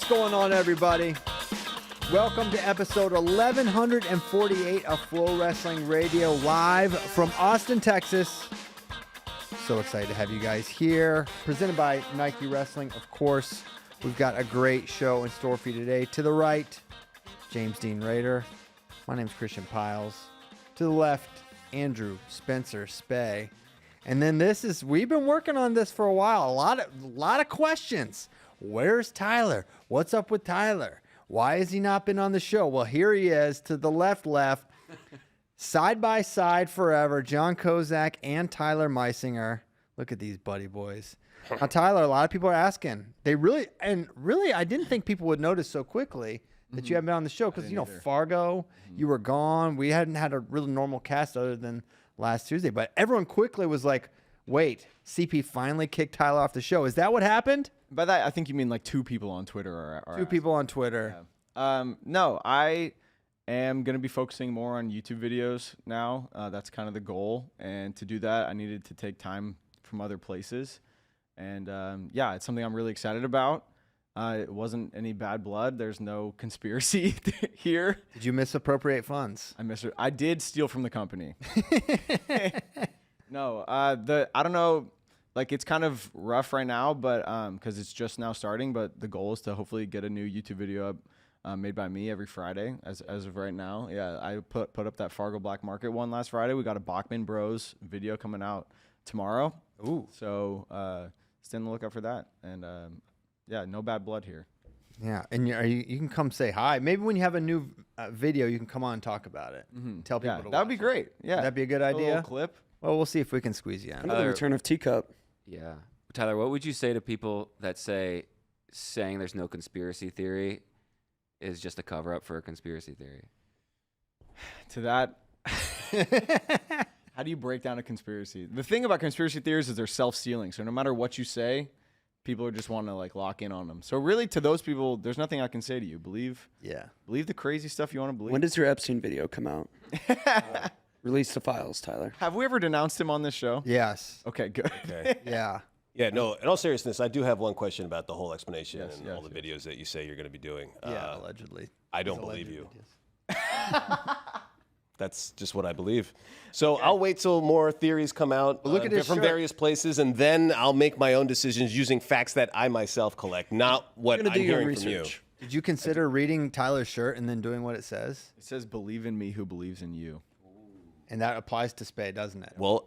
What's going on, everybody? Welcome to episode 1148 of FloWrestling Radio, live from Austin, Texas. So excited to have you guys here. Presented by Nike Wrestling, of course. We've got a great show in store for you today. To the right, James Dean Rader. My name's Christian Piles. To the left, Andrew Spencer Spey. And then we've been working on this for a while. A lot of questions. Where's Tyler? What's up with Tyler? Why has he not been on the show? Well, here he is to the left, side by side forever, John Kozak and Tyler Meisinger. Look at these buddy boys. Now, Tyler, a lot of people are asking. I didn't think people would notice so quickly that you haven't been on the show because, Fargo, you were gone. We hadn't had a really normal cast other than last Tuesday. But everyone quickly was like, wait, CP finally kicked Tyler off the show. Is that what happened? By that, I think you mean like two people on Twitter. Two people on Twitter. Yeah. No, I am going to be focusing more on YouTube videos now. That's kind of the goal. And to do that, I needed to take time from other places. And it's something I'm really excited about. It wasn't any bad blood. There's no conspiracy here. Did you misappropriate funds? I did steal from the company. No, I don't know. Like, it's kind of rough right now, but because it's just now starting. But the goal is to hopefully get a new YouTube video up made by me every Friday as of right now. Yeah, I put up that Fargo Black Market one last Friday. We got a Bachman Bros video coming out tomorrow. Ooh. So stay on the lookout for that. And no bad blood here. Yeah, and you can come say hi. Maybe when you have a new video, you can come on and talk about it. Mm-hmm. Tell people to watch. That would be great. Yeah, that'd be a good idea. A little clip. Well, we'll see if we can squeeze you in. Another return of Teacup. Yeah. Tyler, what would you say to people that saying there's no conspiracy theory is just a cover-up for a conspiracy theory? To that, how do you break down a conspiracy? The thing about conspiracy theories is they're self-sealing. So no matter what you say, people just want to lock in on them. So really, to those people, there's nothing I can say to you. Believe the crazy stuff you want to believe. When does your Epstein video come out? Release the files, Tyler. Have we ever denounced him on this show? Yes. Okay, good. Okay. Yeah. Yeah, no, in all seriousness, I do have one question about the whole explanation and all the videos that you say you're going to be doing. Yeah, allegedly. I don't believe you. That's just what I believe. So I'll wait till more theories come out from various places, and then I'll make my own decisions using facts that I myself collect, not what I'm hearing from you. Did you consider reading Tyler's shirt and then doing what it says? It says, "Believe in me who believes in you." And that applies to Spade, doesn't it? Well,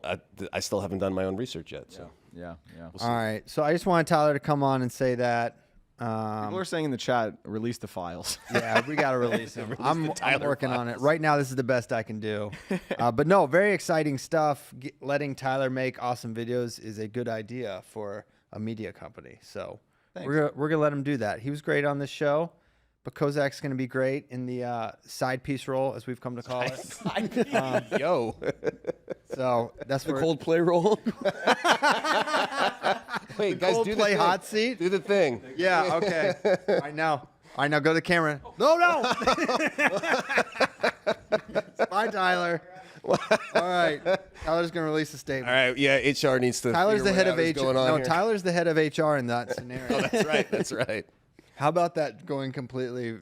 I still haven't done my own research yet. So yeah. All right. So I just wanted Tyler to come on and say that. People are saying in the chat, release the files. Yeah, we got to release them. I'm working on it. Right now, this is the best I can do. But no, very exciting stuff. Letting Tyler make awesome videos is a good idea for a media company. So we're going to let him do that. He was great on this show. But Kozak's going to be great in the side piece role, as we've come to call it. Yo. So that's the Coldplay role. Wait, guys, do the Coldplay thing. hot seat. Do the thing. Yeah. Okay. I know. Go to the camera. No. Bye, Tyler. All right. Tyler's going to release a statement. All right. Yeah, HR needs to. Tyler's the head of HR. No, Tyler's the head of HR in that scenario. Oh, that's right. That's right. How about that going completely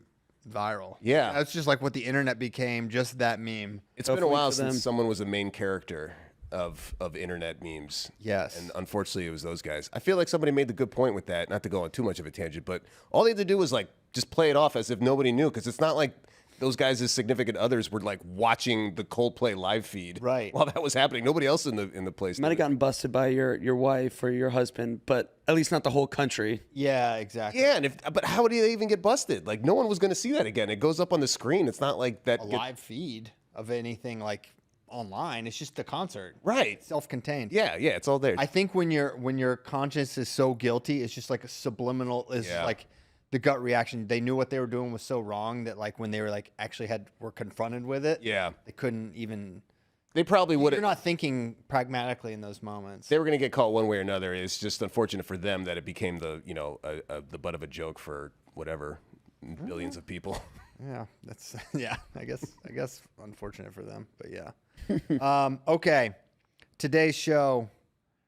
viral? Yeah. That's just like what the internet became, just that meme. It's been a while since someone was a main character of internet memes. Yes. And unfortunately, it was those guys. I feel like somebody made the good point with that, not to go on too much of a tangent, but all they had to do was just play it off as if nobody knew, because it's not like those guys' significant others were watching the Coldplay live feed while that was happening. Nobody else in the place Might have gotten busted by your wife or your husband, but at least not the whole country. Yeah, exactly. Yeah, but how would they even get busted? No one was going to see that again. It goes up on the screen. It's not like that. A live feed of anything online. It's just the concert. Right. It's self-contained. Yeah, it's all there. I think when your conscience is so guilty, it's just like a subliminal the gut reaction. They knew what they were doing was so wrong that when they were actually were confronted with it, they couldn't even. They probably would. You're not thinking pragmatically in those moments. They were going to get caught one way or another. It's just unfortunate for them that it became the butt of a joke for whatever billions of people. Yeah, that's I guess unfortunate for them, but yeah. Okay, today's show,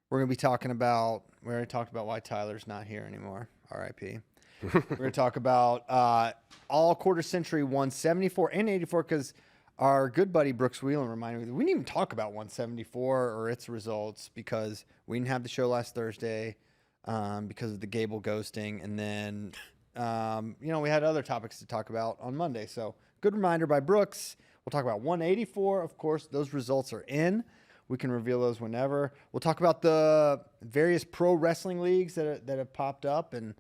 we're gonna be talking about. We already talked about why Tyler's not here anymore. R.I.P. We're going to talk about all quarter century 174 and 84 because our good buddy Brooks Whelan reminded me that we didn't even talk about 174 or its results because we didn't have the show last Thursday because of the Gable ghosting. And then, we had other topics to talk about on Monday. So good reminder by Brooks. We'll talk about 184. Of course, those results are in. We can reveal those whenever. We'll talk about the various pro wrestling leagues that have popped up and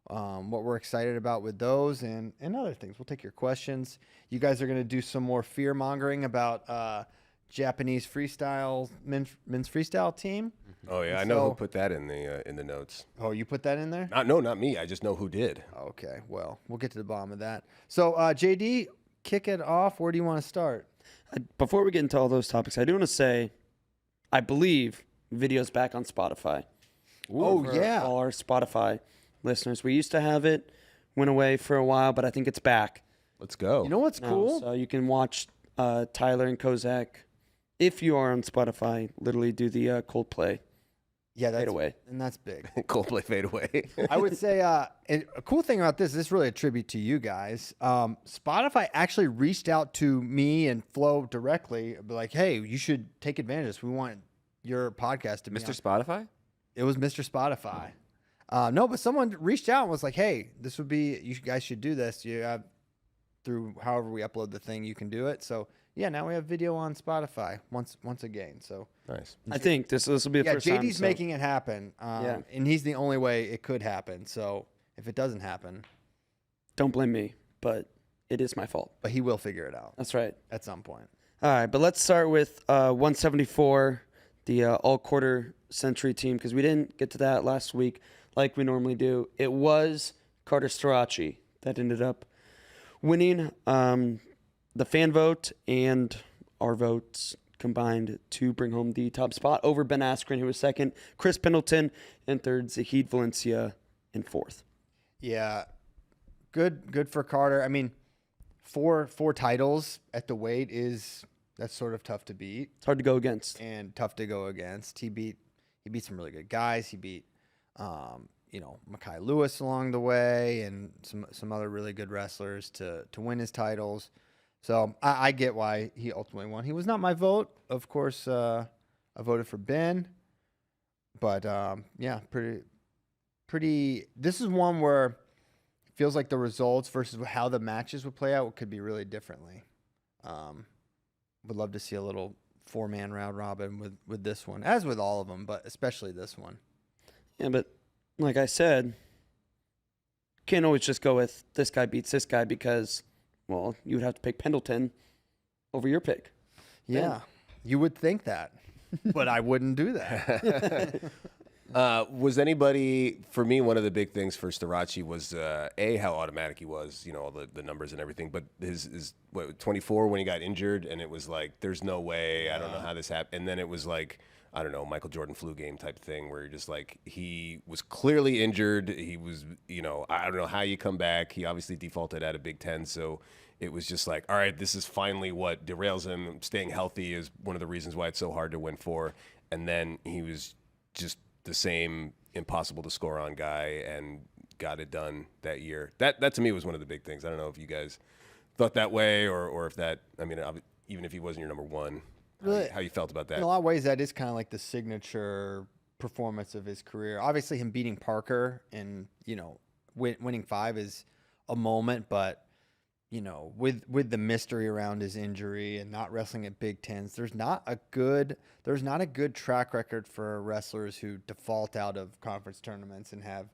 what we're excited about with those and other things. We'll take your questions. You guys are going to do some more fear mongering about Japanese freestyle men's freestyle team. Oh yeah, I know who put that in the notes. Oh, you put that in there? Not me. I just know who did. Okay, well, we'll get to the bottom of that. So, JD, kick it off. Where do you want to start? Before we get into all those topics, I do want to say, I believe video's back on Spotify. Oh, For yeah. all our Spotify listeners. We used to have it, went away for a while, but I think it's back. Let's go. You know what's now. cool? So you can watch Tyler and Kozak, if you are on Spotify, literally do the Coldplay Yeah, that's fade away. and that's big. Coldplay fade away. I would say and a cool thing about this is really a tribute to you guys. Spotify actually reached out to me and Flo directly, like, "Hey, you should take advantage of this. We want your podcast to be Mr. on." Spotify? It was Mr. Spotify. No, but someone reached out and was like, "Hey, this would be you guys should do this. You have through however we upload the thing, you can do it." So yeah, now we have video on Spotify once again. So Nice. I think this will be a yeah, first time. JD's so making it happen. And he's the only way it could happen. So if it doesn't happen, don't blame me, but it is my fault. but he will figure it out That's right. at some point. All right, but let's start with 174, the all-quarter century team, because we didn't get to that last week like we normally do. It was Carter Strachey that ended up winning the fan vote and our votes combined to bring home the top spot over Ben Askren, who was second, Chris Pendleton in third, Zahid Valencia in fourth. Yeah, good for Carter. I mean, four titles at the weight that's sort of tough to beat It's hard to go against. and tough to go against. He beat some really good guys. He beat Mekhi Lewis along the way and some other really good wrestlers to win his titles. So I get why he ultimately won. He was not my vote, of course. I voted for Ben, but yeah, pretty. This is one where it feels like the results versus how the matches would play out could be really differently. Would love to see a little 4-man round robin with this one, as with all of them, but especially this one. Yeah, but like I said, can't always just go with this guy beats this guy because, well, you would have to pick Pendleton over your pick. Yeah, you would think that, but I wouldn't do that. Was anybody, for me, one of the big things for Strachey was, how automatic he was, all the numbers and everything, but his 24 when he got injured, and it was like, there's no way, I don't know how this happened. And then it was like, I don't know, Michael Jordan flu game type thing where you're just like, he was clearly injured. He was, I don't know how you come back. He obviously defaulted at a Big Ten, so it was just like, all right, this is finally what derails him. Staying healthy is one of the reasons why it's so hard to win for. And then he was just the same impossible to score on guy and got it done that year. That to me was one of the big things. I don't know if you guys thought that way or if that, even if he wasn't your number one, Really? how you felt about that. In a lot of ways, that is kind of like the signature performance of his career. Obviously, him beating Parker and winning 5 is a moment, but with the mystery around his injury and not wrestling at Big Tens, there's not a good track record for wrestlers who default out of conference tournaments and have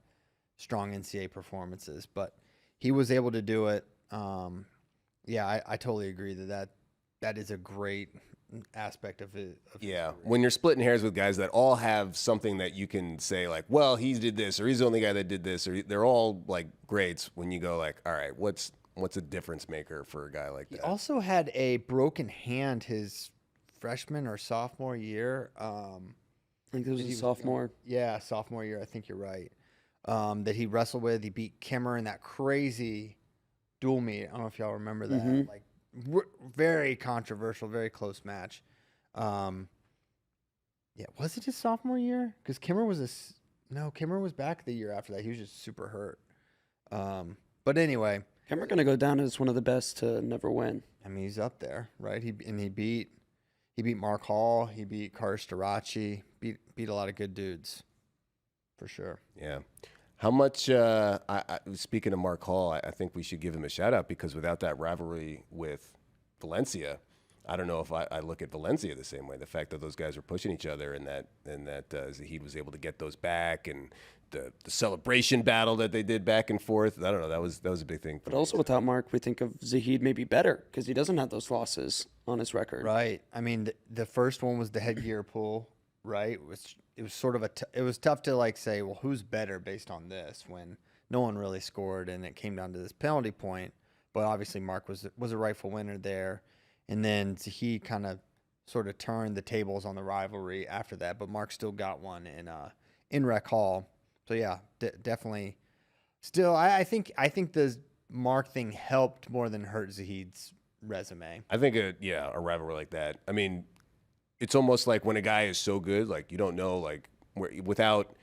strong NCAA performances. But he was able to do it. I totally agree that is a great aspect of it. Yeah, when you're splitting hairs with guys that all have something that you can say like, well, he did this, or he's the only guy that did this, or they're all like greats. When you go like, all right, what's a difference maker for a guy like that? He also had a broken hand his freshman or sophomore year. I think it was a sophomore. Yeah, sophomore year. I think you're right. That he wrestled with. He beat Kimmer in that crazy dual meet. I don't know if y'all remember that. Mm-hmm. Like very controversial, very close match. Was it his sophomore year? Because Kimmer was Kimmer was back the year after that. He was just super hurt. But anyway, Kemmer going to go down as one of the best to never win. I mean, he's up there, right? He beat Mark Hall, he beat Carter Starachi, beat a lot of good dudes, for sure. Yeah. How much, speaking of Mark Hall, I think we should give him a shout out because without that rivalry with Valencia, I don't know if I look at Valencia the same way. The fact that those guys were pushing each other and that Zahid was able to get those back and the celebration battle that they did back and forth. I don't know. That was a big thing. But also without Mark, we think of Zahid maybe better because he doesn't have those losses on his record. Right. I mean, the first one was the headgear pull, right? It was sort of it was tough to like say, well, who's better based on this when no one really scored and it came down to this penalty point. But obviously Mark was a rightful winner there. And then Zahid kind of sort of turned the tables on the rivalry after that. But Mark still got one in Rec Hall. So yeah, definitely. Still, I think the Mark thing helped more than hurt Zahid's resume. I think a rivalry like that. I mean, it's almost like when a guy is so good, like you don't know, like without,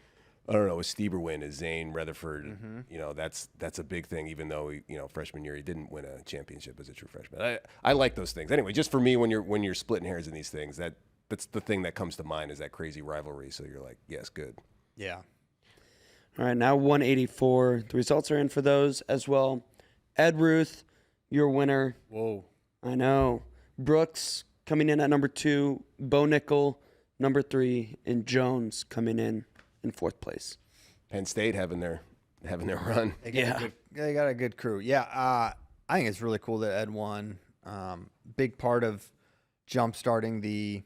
I don't know, a Stieber win, a Zane Rutherford, you know, that's a big thing. Even though freshman year he didn't win a championship as a true freshman. I like those things anyway. Just for me, when you're splitting hairs in these things, that's the thing that comes to mind is that crazy rivalry. So you're like, yes, good. Yeah. All right, now 184. The results are in for those as well. Ed Ruth, your winner. Whoa. I know. Brooks coming in at number 2. Bo Nickel, number 3. And Jones coming in 4th place. Penn State having their run. They got a good crew. Yeah, I think it's really cool that Ed won. Big part of jump-starting the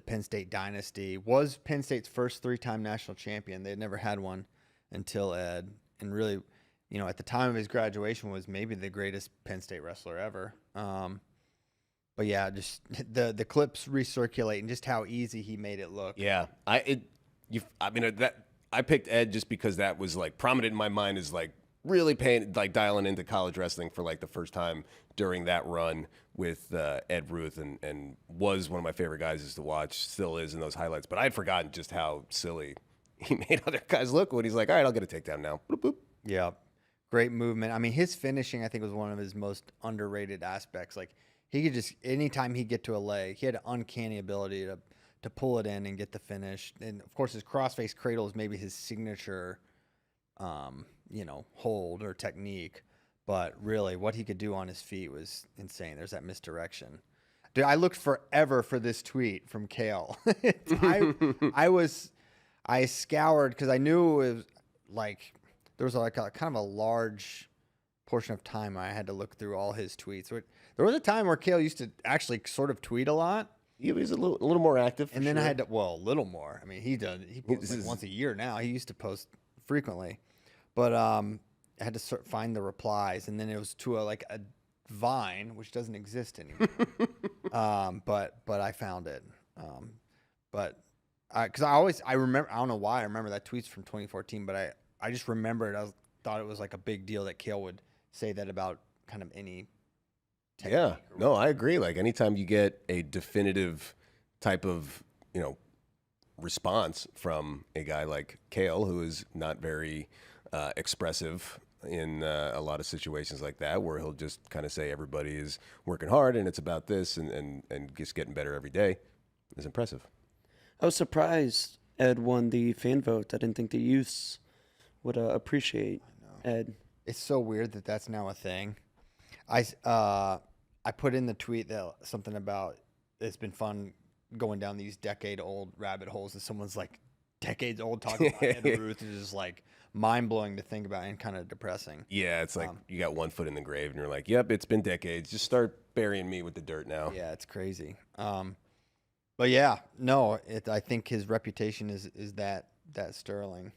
Penn State dynasty. Was Penn State's first 3-time national champion. They had never had one until Ed. And really, at the time of his graduation was maybe the greatest Penn State wrestler ever. But yeah, just the clips recirculate and just how easy he made it look. Yeah, I picked Ed just because that was like prominent in my mind as like really dialing into college wrestling for like the first time during that run with Ed Ruth and was one of my favorite guys to watch, still is in those highlights. But I had forgotten just how silly he made other guys look when he's like, all right, I'll get a takedown now. Boop, boop. Yeah, great movement. I mean, his finishing I think was one of his most underrated aspects. Like he could just anytime he'd get to a leg, he had an uncanny ability to pull it in and get the finish. And of course, his crossface cradle is maybe his signature, hold or technique. But really, what he could do on his feet was insane. There's that misdirection. Dude, I looked forever for this tweet from Kale. I scoured because I knew it was like there was like a kind of a large portion of time I had to look through all his tweets. There was a time where Kale used to actually sort of tweet a lot. He was a little more active. And then I had to, a little more. I mean, he posts like once a year now. He used to post frequently. But I had to find the replies. And then it was to a Vine, which doesn't exist anymore. But I found it. Because I remember, I don't know why I remember that tweet's from 2014, but I just remembered. I thought it was like a big deal that Kale would say that about kind of any technique. Yeah, no, I agree. Like anytime you get a definitive type of, response from a guy like Kale, who is not very expressive in a lot of situations like that, where he'll just kind of say everybody is working hard and it's about this and just getting better every day, is impressive. I was surprised Ed won the fan vote. I didn't think the youths would appreciate Ed. It's so weird that that's now a thing. I put in the tweet that something about it's been fun going down these decade-old rabbit holes, and someone's like decades old talking about Ed Ruth is just like mind-blowing to think about and kind of depressing. Yeah, it's like you got one foot in the grave and you're like, yep, it's been decades. Just start burying me with the dirt now. Yeah, it's crazy. But yeah, no, I think his reputation is that sterling.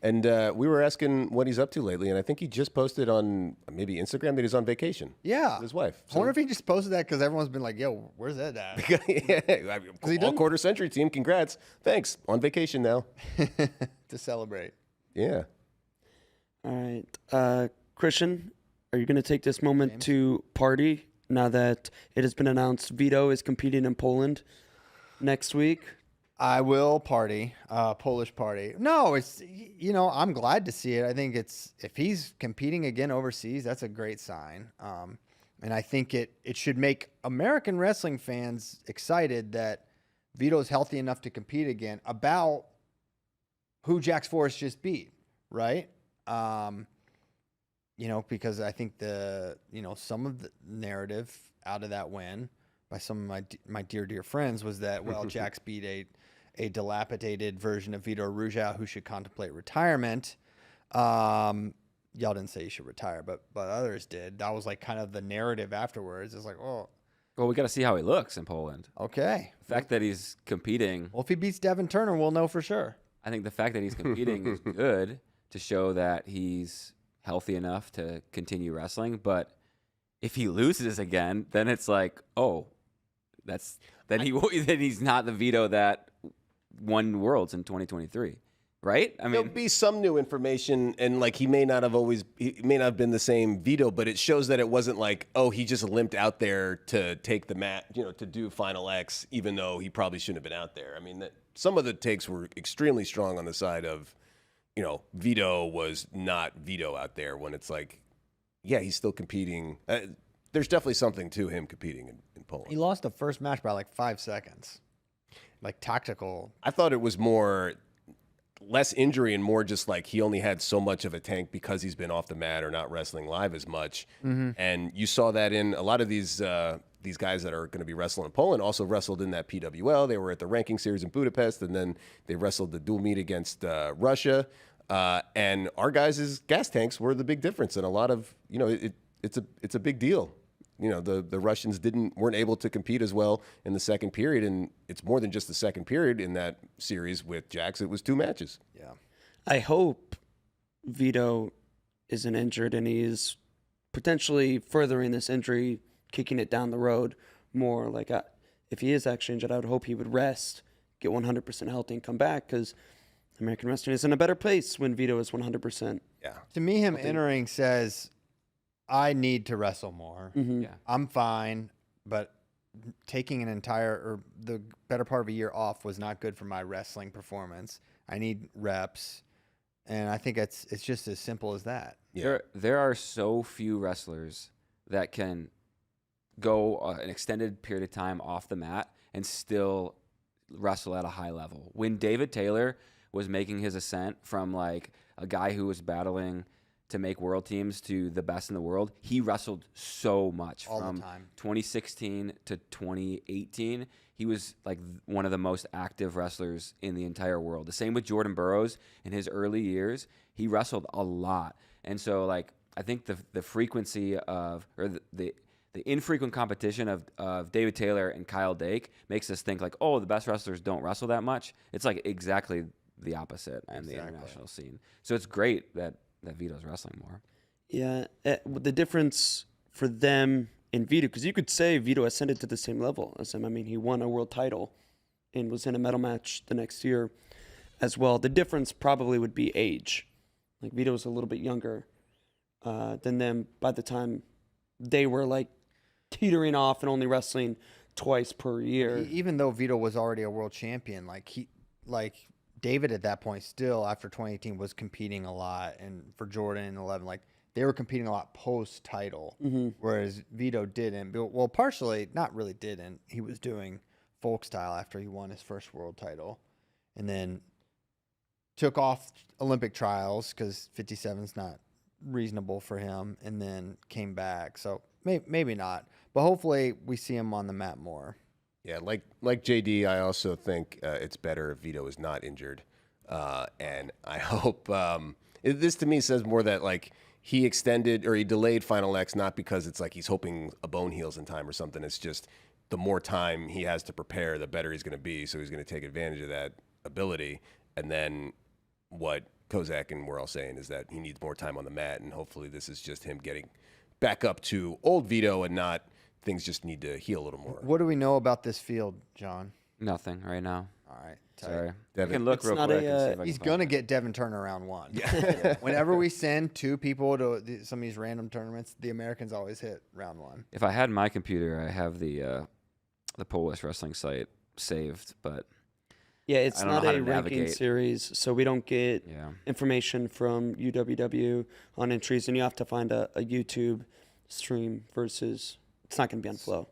And we were asking what he's up to lately, and I think he just posted on maybe Instagram that he's on vacation. Yeah. With his wife. I wonder if he just posted that because everyone's been like, yo, where's Ed at? Yeah, all quarter century team, congrats. Thanks. On vacation now. To celebrate. Yeah. All right. Christian, are you going to take this moment to party now that it has been announced Vito is competing in Poland next week? I will party, Polish party. No, it's, I'm glad to see it. I think if he's competing again overseas, that's a great sign. And I think it should make American wrestling fans excited that Vito's healthy enough to compete again about who Jax Forrest just beat, right? Because I think some of the narrative out of that win by some of my dear friends was that, well, Jax beat a dilapidated version of Vito Ruja who should contemplate retirement. Y'all didn't say he should retire, but others did. That was like kind of the narrative afterwards. It's like, oh, Well, we got to see how he looks in Poland. okay. The fact that he's competing, Well, if he beats Devin Turner, we'll know for sure. I think the fact that he's competing is good to show that he's healthy enough to continue wrestling. But if he loses again, then it's like, oh, then he's not the Vito that won Worlds in 2023, right? I There'll mean, be some new information, and like he may not have been the same Vito, but it shows that it wasn't like, oh, he just limped out there to take the mat, to do Final X, even though he probably shouldn't have been out there. I mean, some of the takes were extremely strong on the side of, Vito was not Vito out there, when it's like, yeah, he's still competing. There's definitely something to him competing in Poland. He lost the first match by like 5 seconds. Like tactical. I thought it was less injury and more just like he only had so much of a tank because he's been off the mat or not wrestling live as much. Mm-hmm. And you saw that in a lot of these guys that are going to be wrestling in Poland also wrestled in that PWL. They were at the ranking series in Budapest, and then they wrestled the dual meet against Russia. And our guys' gas tanks were the big difference. And a lot of, it's a big deal. The Russians weren't able to compete as well in the second period, and it's more than just the second period in that series with Jax. It was 2 matches. Yeah. I hope Vito isn't injured and he's potentially furthering this injury, kicking it down the road more. Like, if he is actually injured, I would hope he would rest, get 100% healthy, and come back, because American wrestling is in a better place when Vito is 100%. Yeah. To me, him entering says, I need to wrestle more. Mm-hmm. yeah. I'm fine, but taking the better part of a year off was not good for my wrestling performance. I need reps, and I think it's just as simple as that. Yeah. There are so few wrestlers that can go an extended period of time off the mat and still wrestle at a high level. When David Taylor was making his ascent from like a guy who was battling to make world teams to the best in the world, he wrestled so much. All the from time. 2016 to 2018. He was like one of the most active wrestlers in the entire world. The same with Jordan Burroughs in his early years. He wrestled a lot. And so like I think the frequency of, or the infrequent competition of David Taylor and Kyle Dake makes us think like, oh, the best wrestlers don't wrestle that much. It's like exactly the opposite in the international scene. So it's great that Vito's wrestling more. Yeah, the difference for them in Vito, because you could say Vito ascended to the same level as him. I mean, he won a world title and was in a medal match the next year as well. The difference probably would be age. Like, Vito was a little bit younger than them by the time they were like teetering off and only wrestling twice per year. Even though Vito was already a world champion, David at that point still, after 2018, was competing a lot, and for Jordan in 11, like they were competing a lot post-title, whereas Vito didn't. Well, partially, not really didn't. He was doing folk style after he won his first world title, and then took off Olympic trials because 57 is not reasonable for him, and then came back. So maybe not, but hopefully we see him on the mat more. Yeah, like JD, I also think it's better if Vito is not injured, and I hope this to me says more that like he extended or he delayed Final X not because it's like he's hoping a bone heals in time or something. It's just the more time he has to prepare, the better he's going to be. So he's going to take advantage of that ability. And then what Kozak and we're all saying is that he needs more time on the mat, and hopefully this is just him getting back up to old Vito and not. Things just need to heal a little more. What do we know about this field, John? Nothing right now. All right. Sorry. Devin. I can look It's real not quick. a, And see if I He's can going to find get Devin Turner round 1. Yeah. Whenever we send 2 people to some of these random tournaments, the Americans always hit round 1. If I had my computer, I have the Polish wrestling site saved, but Yeah, it's I don't know not how a to ranking navigate. series, so we don't get Yeah. information from UWW on entries, and you have to find a YouTube stream versus it's not going to be on Flow.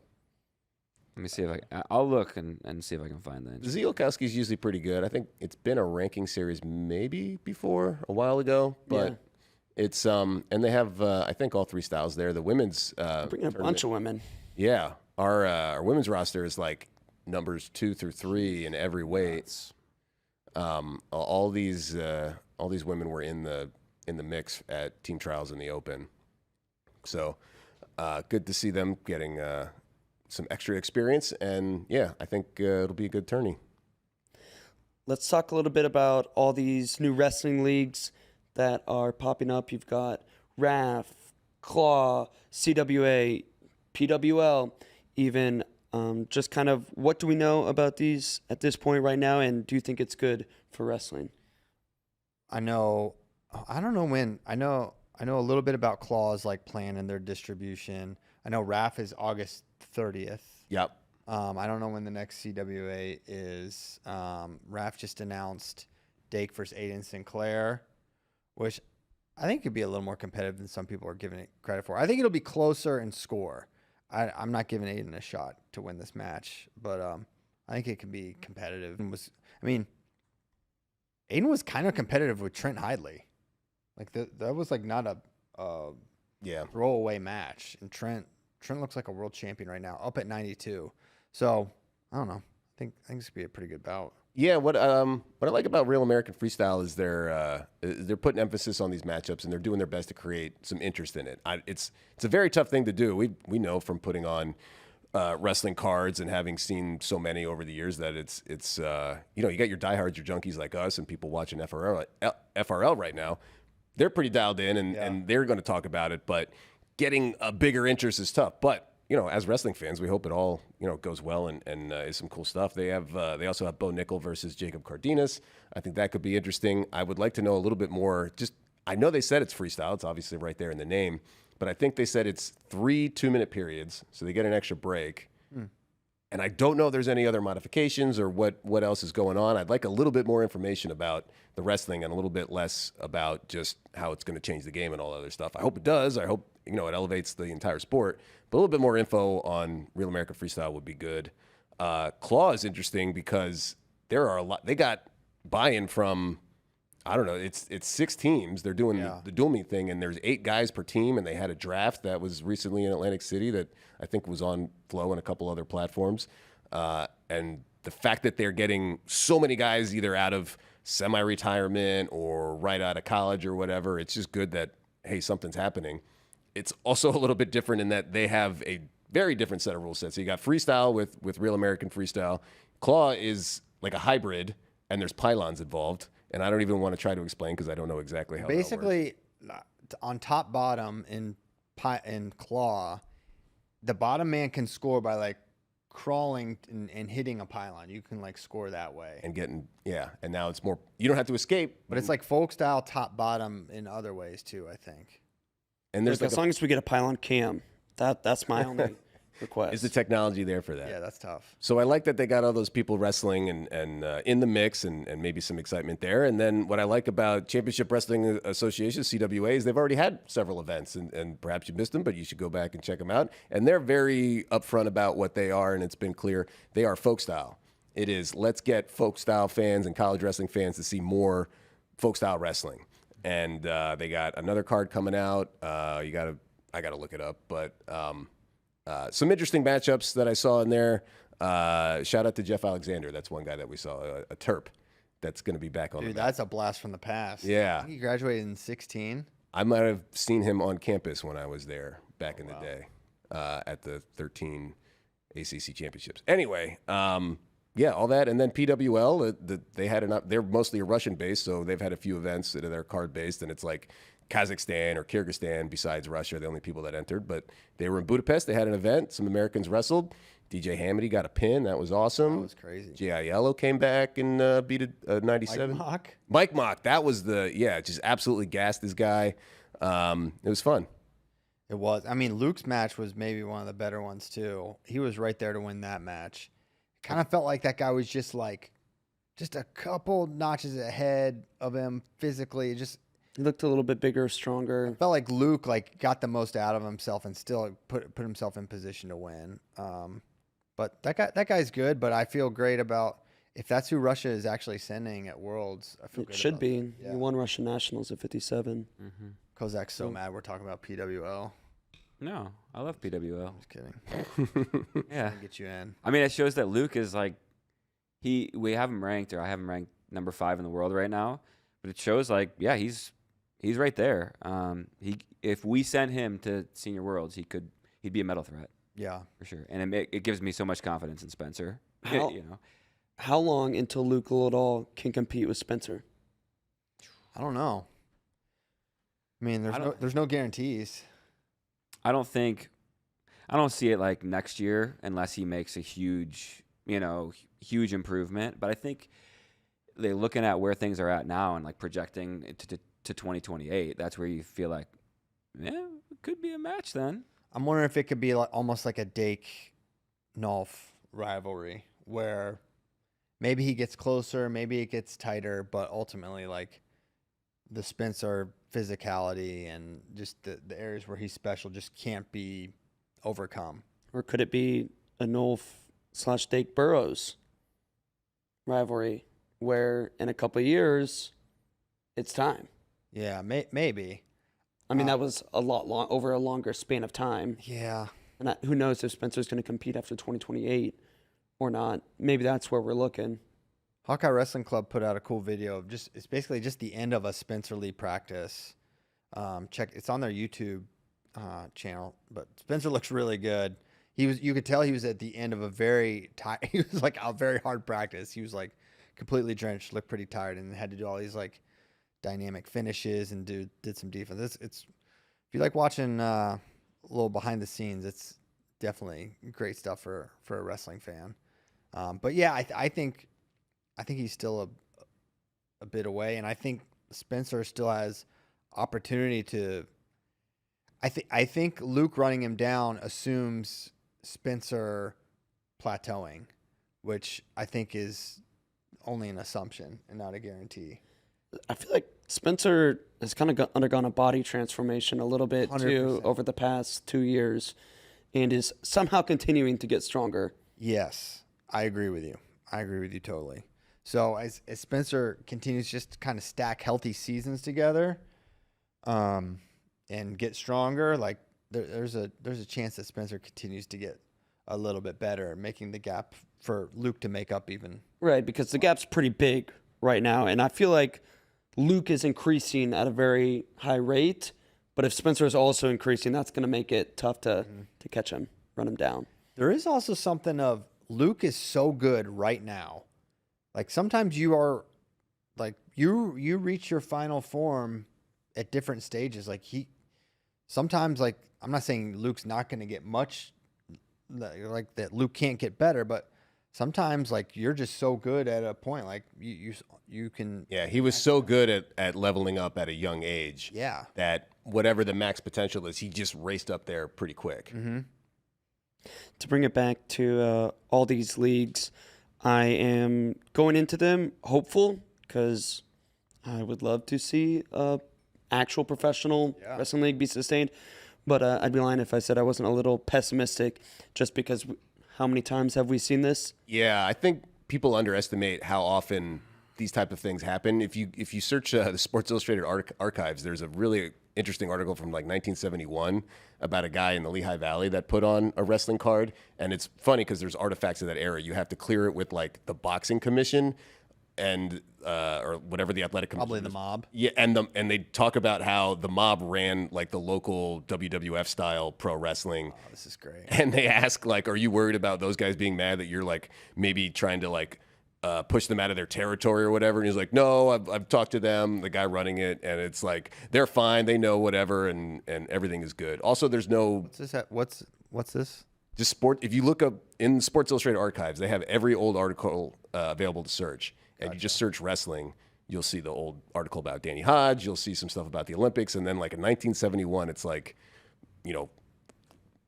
Let me see if I'll look and see if I can find that. Ziolkowski's usually pretty good. I think it's been a ranking series maybe before a while ago, but it's and they have I think all 3 styles there. The women's Bringing a bunch of women. yeah, our women's roster is like numbers 2 through 3 in every weight. All these women were in the mix at team trials in the Open, so good to see them getting some extra experience. And yeah, I think it'll be a good tourney. Let's talk a little bit about all these new wrestling leagues that are popping up. You've got RAF, Claw, CWA, PWL, even. Just kind of what do we know about these at this point right now, and do you think it's good for wrestling? I don't know when. I know a little bit about Claw's like plan and their distribution. I know RAF is August 30th. Yep. I don't know when the next CWA is. RAF just announced Dake versus Aiden Sinclair, which I think could be a little more competitive than some people are giving it credit for. I think it'll be closer in score. I'm not giving Aiden a shot to win this match, but I think it can be competitive. Aiden was kind of competitive with Trent Hidley. Like that was like not a throwaway match. And Trent looks like a world champion right now, up at 92. So I don't know. I think this could be a pretty good bout. Yeah, what I like about Real American Freestyle is they're putting emphasis on these matchups, and they're doing their best to create some interest in it. It's a very tough thing to do. We know from putting on wrestling cards and having seen so many over the years that it's you got your diehards, your junkies like us, and people watching FRL right now. They're pretty dialed in, and they're going to talk about it. But getting a bigger interest is tough. But as wrestling fans, we hope it all, goes well and is some cool stuff. They also have Bo Nickel versus Jacob Cardenas. I think that could be interesting. I would like to know a little bit more. I know they said it's freestyle. It's obviously right there in the name, but I think they said it's 3 2-minute periods, so they get an extra break. And I don't know if there's any other modifications or what else is going on. I'd like a little bit more information about the wrestling and a little bit less about just how it's going to change the game and all other stuff. I hope it does. I hope it elevates the entire sport. But a little bit more info on Real American Freestyle would be good. Claw is interesting because there are a lot. They got buy-in from, I don't know, it's 6 teams. They're doing the dual meet thing, and there's 8 guys per team, and they had a draft that was recently in Atlantic City that I think was on Flow and a couple other platforms. And the fact that they're getting so many guys either out of semi-retirement or right out of college or whatever, it's just good that, hey, something's happening. It's also a little bit different in that they have a very different set of rule sets. So you got freestyle with Real American Freestyle. Claw is like a hybrid, and there's pylons involved. And I don't even want to try to explain because I don't know exactly how. Basically, on top bottom in Claw, the bottom man can score by like crawling and hitting a pylon. You can like score that way. And and now it's more. You don't have to escape, but it's like folk style top bottom in other ways too, I think. And there's as long as we get a pylon cam, that's my only request. Is the technology there for that? Yeah, that's tough. So I like that they got all those people wrestling and in the mix and maybe some excitement there. And then what I like about Championship Wrestling Association, CWA, is they've already had several events, and perhaps you missed them, but you should go back and check them out. And they're very upfront about what they are, and it's been clear they are folk style. It is, let's get folk style fans and college wrestling fans to see more folk style wrestling. And they got another card coming out. I gotta look it up, but some interesting matchups that I saw in there. Shout out to Jeff Alexander. That's one guy that we saw, a Terp, that's going to be back on. Dude, that's a blast from the past. Yeah, I think he graduated in 2016. I might have seen him on campus when I was there back in the day at the 13 ACC championships. Anyway. Yeah, all that, and then PWL. They're mostly a Russian base, so they've had a few events that are card based, and it's like Kazakhstan or Kyrgyzstan besides Russia, the only people that entered. But they were in Budapest. They had an event. Some Americans wrestled. DJ Hamity got a pin. That was awesome. That was crazy. J.I.Yellow came back and beat a 97. Mike Mock. That was just absolutely gassed this guy. It was fun. It was. I mean, Luke's match was maybe one of the better ones too. He was right there to win that match. Kind of felt like that guy was just like just a couple notches ahead of him physically. Just He looked a little bit bigger, stronger. felt like Luke got the most out of himself and still put himself in position to win. But that guy's good. But I feel great about if that's who Russia is actually sending at Worlds. I feel It good should about be. that. Yeah. He won Russian Nationals at 57. Kozak's so mad we're talking about PWL. No, I love PWL. Just kidding. Yeah. Get you in. I mean, it shows that Luke is like, we have him ranked, or I have him ranked number 5 in the world right now. But it shows like, yeah, he's right there. If we send him to Senior Worlds, he'd be a medal threat Yeah. for sure. And it gives me so much confidence in Spencer. How- You know, How long until Luke Liddell can compete with Spencer? I don't know. I mean, there's no guarantees. I don't see it like next year unless he makes a huge improvement. But I think they're looking at where things are at now and like projecting it to 2028. That's where you feel like, yeah, it could be a match then. I'm wondering if it could be almost like a Dake Nolf rivalry where maybe he gets closer, maybe it gets tighter, but ultimately like the Spencer physicality and just the areas where he's special just can't be overcome. Or could it be a Nolf/Dake Burrows rivalry where in a couple of years it's time? Yeah, maybe. I mean, that was a lot over a longer span of time. Yeah. And who knows if Spencer's going to compete after 2028 or not. Maybe that's where we're looking. Hawkeye Wrestling Club put out a cool video of it's basically just the end of a Spencer Lee practice. It's on their YouTube channel, but Spencer looks really good. You could tell he was at the end of he was like a very hard practice. He was like completely drenched, looked pretty tired, and had to do all these like dynamic finishes and did some defense. It's if you like watching a little behind the scenes, it's definitely great stuff for a wrestling fan. But yeah, I think he's still a bit away, and I think Spencer still has opportunity to. I think Luke running him down assumes Spencer plateauing, which I think is only an assumption and not a guarantee. I feel like Spencer has kind of undergone a body transformation a little bit too 100%. over the past 2 years and is somehow continuing to get stronger. Yes, I agree with you. Totally. So as Spencer continues just to kind of stack healthy seasons together, and get stronger, like there's a chance that Spencer continues to get a little bit better, making the gap for Luke to make up even. Right, because the gap's pretty big right now, and I feel like Luke is increasing at a very high rate, but if Spencer is also increasing, that's going to make it tough to catch him, run him down. There is also something of Luke is so good right now. Like sometimes you are like you reach your final form at different stages. Like sometimes like I'm not saying Luke's not going to get much like that. Luke can't get better, but sometimes like you're just so good at a point like you can. Yeah, he was so good at leveling up at a young age. Yeah. That whatever the max potential is, he just raced up there pretty quick. Mm-hmm. To bring it back to all these leagues, I am going into them hopeful because I would love to see actual professional wrestling league be sustained. But I'd be lying if I said I wasn't a little pessimistic just because how many times have we seen this? Yeah, I think people underestimate how often these type of things happen. If you search the Sports Illustrated archives, there's a really interesting article from like 1971 about a guy in the Lehigh Valley that put on a wrestling card. And it's funny because there's artifacts of that era. You have to clear it with like the boxing commission and or whatever the athletic commission Probably the is. mob. Yeah, and they talk about how the mob ran like the local WWF style pro wrestling. Oh, this is great. And they ask like, are you worried about those guys being mad that you're like maybe trying to like push them out of their territory or whatever? And he's like, no, I've talked to them, the guy running it, and it's like they're fine, they know whatever, and everything is good. Also, there's no What's this? just sport. If you look up in Sports Illustrated archives, they have every old article available to search, and you just search wrestling. You'll see the old article about Danny Hodge. You'll see some stuff about the Olympics, and then like in 1971, it's like,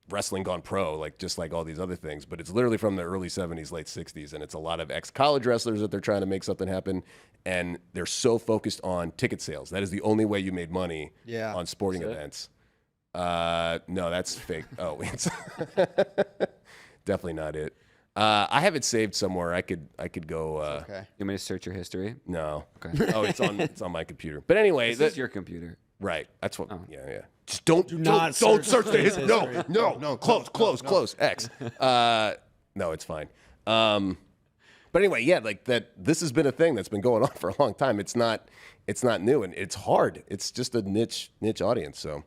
wrestling gone pro, like just like all these other things. But it's literally from the early 70s, late 60s, and it's a lot of ex-college wrestlers that they're trying to make something happen, and they're so focused on ticket sales. That is the only way you made money on sporting events. No, that's fake. Oh, it's definitely not it. I have it saved somewhere. I could go. Okay. You want me to search your history? No. Okay. Oh, it's on my computer. But anyway, This is your computer. right. That's what. Oh. Yeah. Just don't not don't search search the history. history. No. Close. X. No, it's fine. But anyway, yeah, like that. This has been a thing that's been going on for a long time. It's not new, and it's hard. It's just a niche audience. So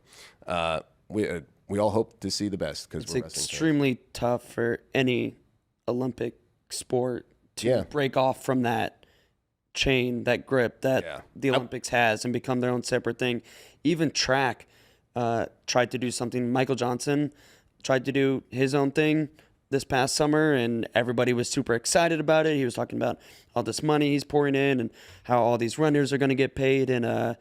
we all hope to see the best because It's we're wrestling fans. extremely tough for any Olympic sport to break off from that chain, that grip that the Olympics has, and become their own separate thing. Even track tried to do something. Michael Johnson tried to do his own thing this past summer, and everybody was super excited about it. He was talking about all this money he's pouring in and how all these runners are going to get paid, and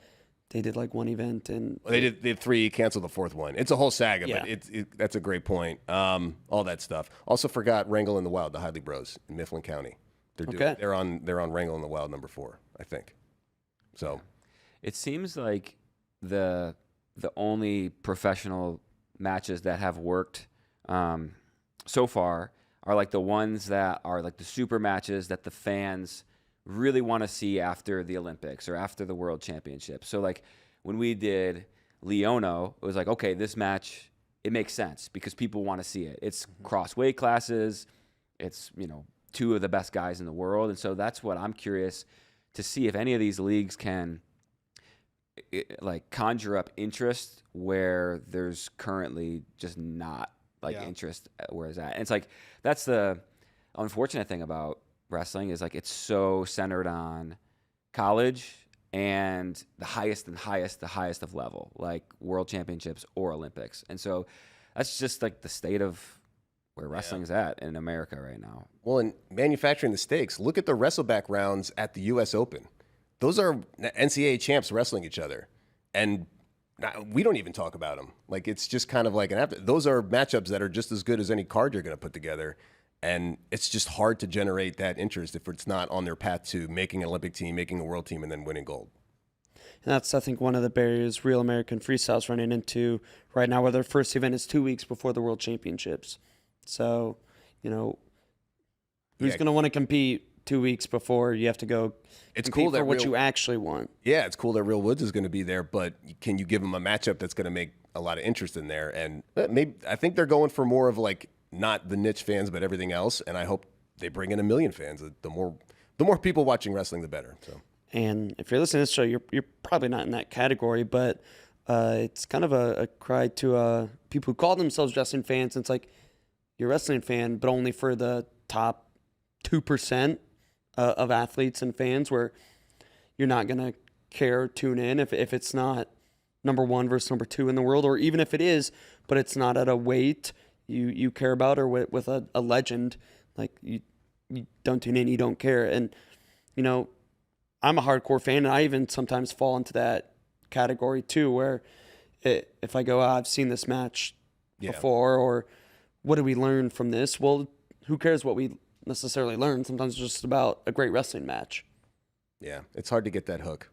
they did like one event, and They did 3, canceled the 4th one. It's a whole saga, Yeah. but that's a great point. All that stuff. Also forgot Wrangle in the Wild, the Hidley Bros in Mifflin County. They're on Wrangle in the Wild number 4, I think. So It seems like the only professional matches that have worked so far are like the ones that are like the super matches that the fans really want to see after the Olympics or after the World Championship. So like when we did Leono, it was like, okay, this match, it makes sense because people want to see it. It's cross weight classes. It's, 2 of the best guys in the world. And so that's what I'm curious to see if any of these leagues can like conjure up interest where there's currently just not interest where it's at. And it's like, that's the unfortunate thing about wrestling is like, it's so centered on college and the highest of level, like world championships or Olympics. And so that's just like the state of where wrestling is at in America right now. Well, in manufacturing the stakes, look at the wrestleback rounds at the U.S. Open. Those are NCAA champs wrestling each other. And we don't even talk about them. Like, it's just kind of like those are matchups that are just as good as any card you're going to put together. And it's just hard to generate that interest if it's not on their path to making an Olympic team, making a world team, and then winning gold. And that's, I think, one of the barriers Real American Freestyle's running into right now, where their first event is 2 weeks before the World Championships. So, who's going to want to compete 2 weeks before you have to go compete for what you actually want? Yeah, it's cool that Real Woods is going to be there, but can you give them a matchup that's going to make a lot of interest in there? And maybe I think they're going for more of like not the niche fans, but everything else. And I hope they bring in 1 million fans. The more people watching wrestling, the better. So. And if you're listening to this show, you're probably not in that category, but it's kind of a cry to people who call themselves wrestling fans. It's like you're a wrestling fan, but only for the top 2% of athletes and fans, where you're not going to care, tune in if it's not number 1 versus number 2 in the world, or even if it is, but it's not at a weight you care about, or with a legend. Like you don't tune in, you don't care. And, I'm a hardcore fan, and I even sometimes fall into that category too, where if I go, I've seen this match before, or what did we learn from this? Well, who cares what we necessarily learn? Sometimes it's just about a great wrestling match. Yeah, it's hard to get that hook.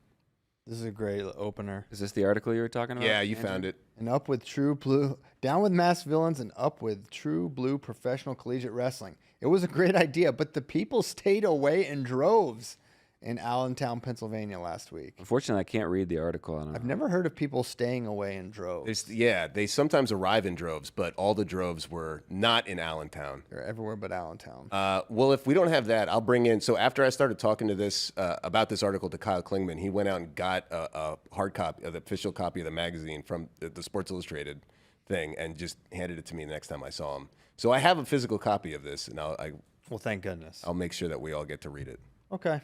This is a great opener. Is this the article you were talking about? Yeah, you found it. And up with true blue, down with masked villains, and up with true blue professional collegiate wrestling. It was a great idea, but the people stayed away in droves in Allentown, Pennsylvania last week. Unfortunately, I can't read the article. I've never heard of people staying away in droves. They sometimes arrive in droves, but all the droves were not in Allentown. They're everywhere but Allentown. Well, if we don't have that, I'll bring in. So after I started talking to this about this article to Kyle Klingman, he went out and got a hard copy, the official copy of the magazine from the Sports Illustrated thing, and just handed it to me the next time I saw him. So I have a physical copy of this, and Well, thank goodness. I'll make sure that we all get to read it. Okay.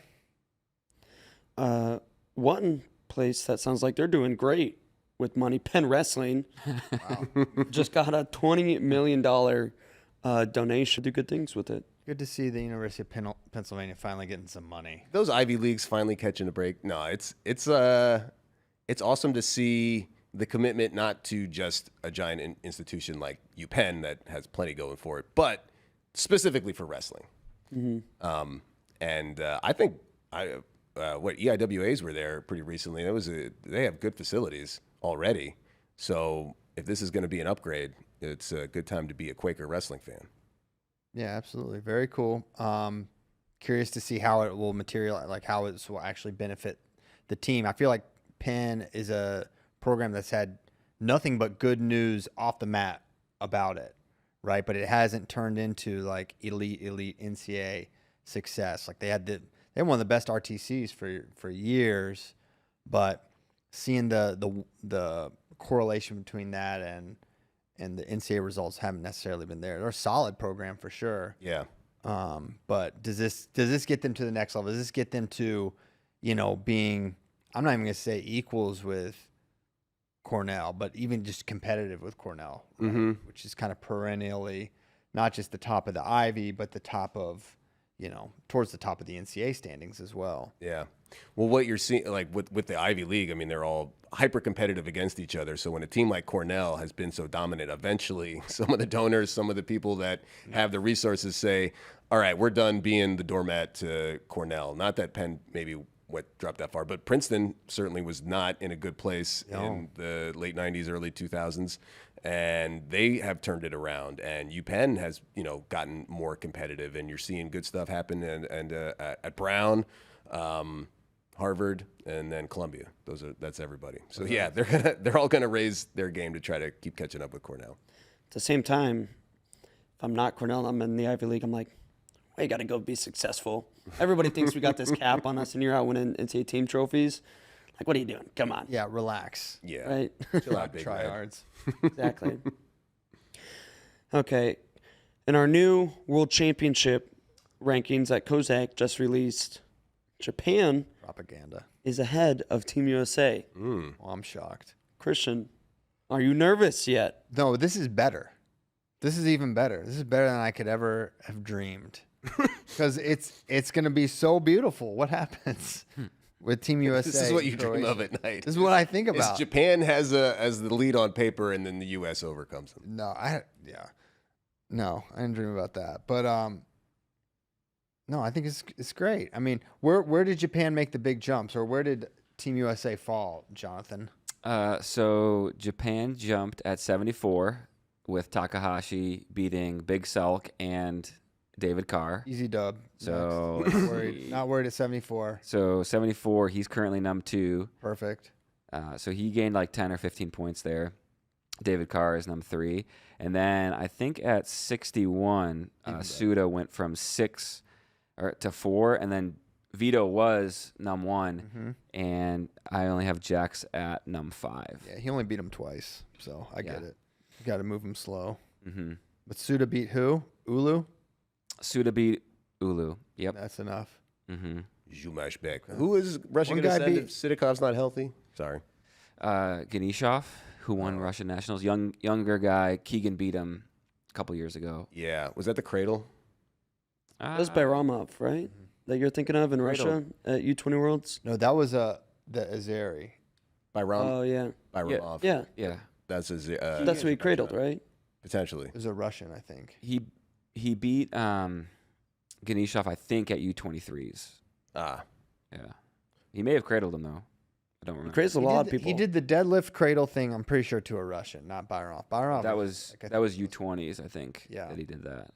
One place that sounds like they're doing great with money, Penn Wrestling, just got a $20 million donation. Do good things with it. Good to see the University of Pennsylvania finally getting some money. Those Ivy Leagues finally catching a break. No, it's awesome to see the commitment not to just a giant institution like UPenn that has plenty going for it, but specifically for wrestling. And I think what EIWAs were there pretty recently. They have good facilities already. So if this is going to be an upgrade, it's a good time to be a Quaker wrestling fan. Yeah, absolutely. Very cool. Curious to see how it will materialize, like how it will actually benefit the team. I feel like Penn is a program that's had nothing but good news off the mat about it, right? But it hasn't turned into like elite NCAA success. Like they had one of the best RTCs for years, but seeing the correlation between that and the NCAA results haven't necessarily been there. They're a solid program for sure. Yeah. But does this get them to the next level? Does this get them to, being, I'm not even going to say equals with Cornell, but even just competitive with Cornell, right? Which is kind of perennially not just the top of the Ivy, but the top of, towards the top of the NCAA standings as well. Yeah. Well, what you're seeing, like with the Ivy League, I mean, they're all hyper competitive against each other. So when a team like Cornell has been so dominant, eventually some of the donors, some of the people that have the resources say, all right, we're done being the doormat to Cornell. Not that Penn maybe dropped that far, but Princeton certainly was not in a good place in the late 90s, early 2000s. And they have turned it around, and UPenn has, gotten more competitive, and you're seeing good stuff happen at Brown, Harvard, and then Columbia. That's everybody. So yeah, they're all gonna raise their game to try to keep catching up with Cornell. At the same time, if I'm not Cornell and I'm in the Ivy League, I'm like, well, you got to go be successful. Everybody thinks we got this cap on us, and you're out winning NCAA team trophies. Like, what are you doing? Come on. Yeah, relax. Yeah, Right? chill out, big man. Tryhards. Exactly. Okay. In our new World Championship rankings that Kozak just released, Japan Propaganda. is ahead of Team USA. Well, I'm shocked. Christian, are you nervous yet? No, this is better. This is even better. This is better than I could ever have dreamed. Because it's going to be so beautiful. What happens with Team USA? This is what you Croatia? dream of at night. This is what I think about. Japan has the lead on paper, and then the U.S. overcomes them. No, I didn't dream about that. But no, I think it's great. I mean, where did Japan make the big jumps, or where did Team USA fall, Jonathan? So Japan jumped at 74 with Takahashi beating Big Sulk and David Carr. Easy dub. So Next. Not worried at 74. So 74, he's currently #2. Perfect. So he gained like 10 or 15 points there. David Carr is #3. And then I think at 61, Suda went from 6 to 4, and then Vito was #1, and I only have Jax at #5. Yeah, he only beat him twice, so I get it. You got to move him slow. Mm-hmm. But Suda beat who? Ulu? Suda beat Ulu. Yep. That's enough. Mm-hmm. Zhumashbek. Who is Russia One going to guy send beat- if Sidikov's not healthy? Sorry. Ganeshov, who won Russian Nationals. Younger guy. Keegan beat him a couple years ago. Yeah. Was that the Cradle? That was Bayramov, right? That you're thinking of in Cradle. Russia at U20 Worlds? No, that was the Azeri. Oh, yeah. Byramov. Yeah. Yeah. That's his. That's who he cradled, right? Potentially. It was a Russian, I think. He beat Ganeshov, I think, at U23s. Ah. Yeah. He may have cradled him, though. I don't He remember. cradles a lot of people. He did the deadlift cradle thing, I'm pretty sure, to a Russian, not Byron. Byron. That was U20s, I think, Yeah. that he did that.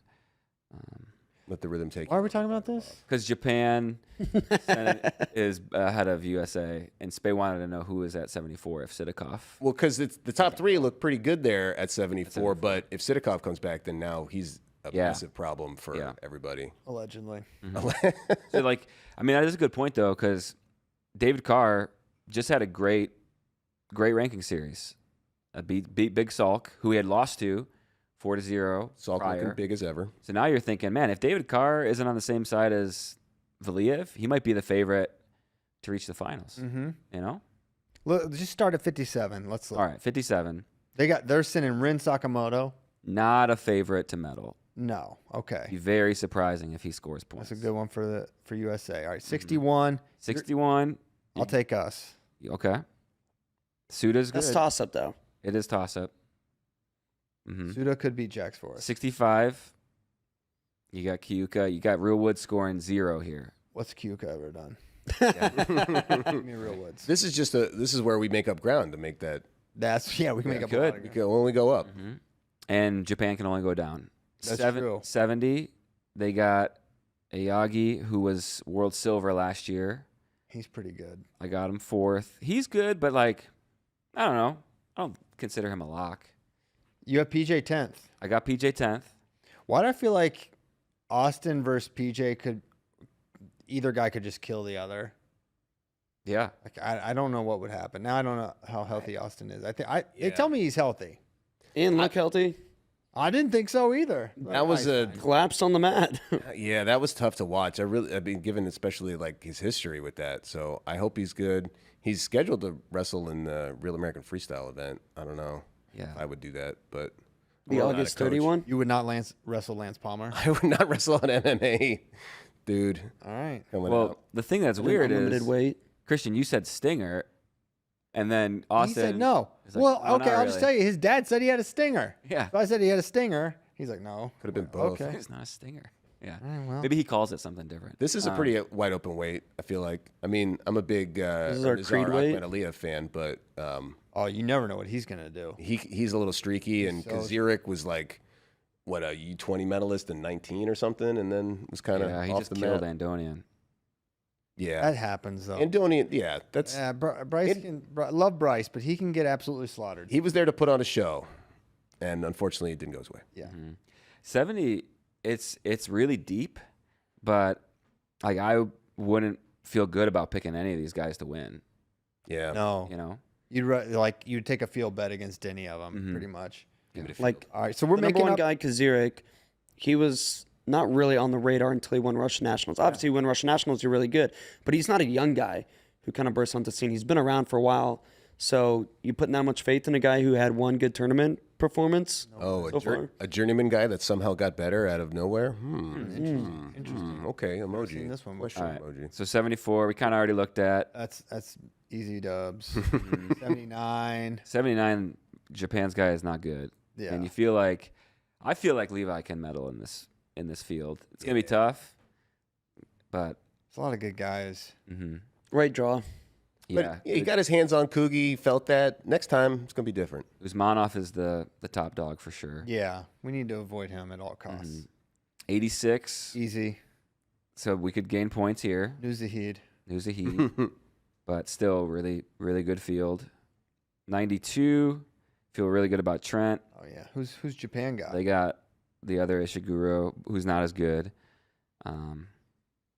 Let the rhythm take Why you. are we talking about this? Because Japan is ahead of USA, and Spey wanted to know who was at 74 if Sidakov. Well, because the top three look pretty good there at 74, but if Sidakov comes back, then now he's a massive problem for everybody. Allegedly. So, like, I mean, that is a good point, though, because David Carr just had a great ranking series. Beat Big Sulk, who he had lost to 4-0 Salk prior. looking big as ever. So now you're thinking, man, if David Carr isn't on the same side as Valiev, he might be the favorite to reach the finals. Mm-hmm. You know? Look, just start at 57. Let's look. All right, 57. They're sending Rin Sakamoto. Not a favorite to medal. No. Okay. Be very surprising if he scores points. That's a good one for USA. All right, 61. 61. I'll take us. Okay. Suda's good. That's toss up though. It is toss-up. Mm-hmm. Suda could beat Jax for us. 65. You got Kyuka. You got Real Wood scoring 0 here. What's Kyuka ever done? Yeah. Give me Real Woods. This is where we make up ground to make that. We can make up a good. lot of We ground. can only go up. Mm-hmm. And Japan can only go down. That's true. 70. They got Ayagi, who was world silver last year. He's pretty good. I got him 4th. He's good, but like, I don't know. I don't consider him a lock. You have PJ 10th. I got PJ 10th. Why do I feel like Austin versus PJ could either guy could just kill the other? Yeah. Like I don't know what would happen. Now I don't know how healthy Austin is. They Yeah. tell me he's healthy. And look healthy. I didn't think so either. That was Collapsed on the mat. yeah, that was tough to watch. I've been given especially like his history with that. So I hope he's good. He's scheduled to wrestle in the Real American Freestyle event. I don't know Yeah. if I would do that, but The I'm not a August coach. 31. You would not wrestle Lance Palmer. I would not wrestle on MMA, dude. All right. Coming Well, out. the thing that's weird Unlimited is, weight. Christian, you said Stinger, and then Austin. He said no. is like, Well, "No, okay, not I'll just really." tell you. His dad said he had a stinger. Yeah. So I said he had a stinger. He's like, no. Could have been both. Okay. It's not a Stinger. Yeah. All right, well. Maybe he calls it something different. This is a pretty wide open weight. I feel like. I mean, I'm a big is our Nizar Creed weight? Ahmed Aliyah fan, but Oh, you never know what he's gonna do. he's a little streaky, and so- Kazirik was like, what, a U20 medalist in 19 or something, and then was kind of Yeah, he off just the killed map. Andonian. Yeah, That happens though. Andonian. Yeah, that's Yeah, Bryce love Bryce, but he can get absolutely slaughtered. he was there to put on a show, and unfortunately, it didn't go his way. Yeah. 70, it's really deep, but like I wouldn't feel good about picking any of these guys to win. Yeah, You know, You'd take a field bet against any of them, Mhm. pretty much. give it a Like All right, so we're the number making one up. guy, Kazirik, he was not really on the radar until he won Russian Nationals. Obviously, when Russian Nationals, you're really good, but he's not a young guy who kind of bursts onto the scene. He's been around for a while. So you putting that much faith in a guy who had one good tournament performance? Oh, so far. a journeyman guy that somehow got better out of nowhere. Interesting. Okay, seen emoji. this one Question All right. emoji. so 74, we kind of already looked at. That's easy dubs. 79. 79, Japan's guy is not good. Yeah. And I feel like Levi can medal in this field. It's gonna be tough, but It's a lot of good guys. Right draw. But yeah, he got his hands on Kugi, felt that. Next time, it's going to be different. Usmanov is the top dog for sure. Yeah, we need to avoid him at all costs. 86, Easy. so we could gain points here. Nuzahid. Who's a heat, but still really, really good field. 92, feel really good about Trent. Oh yeah. Who's Japan guy? They got the other Ishiguro, who's not as good.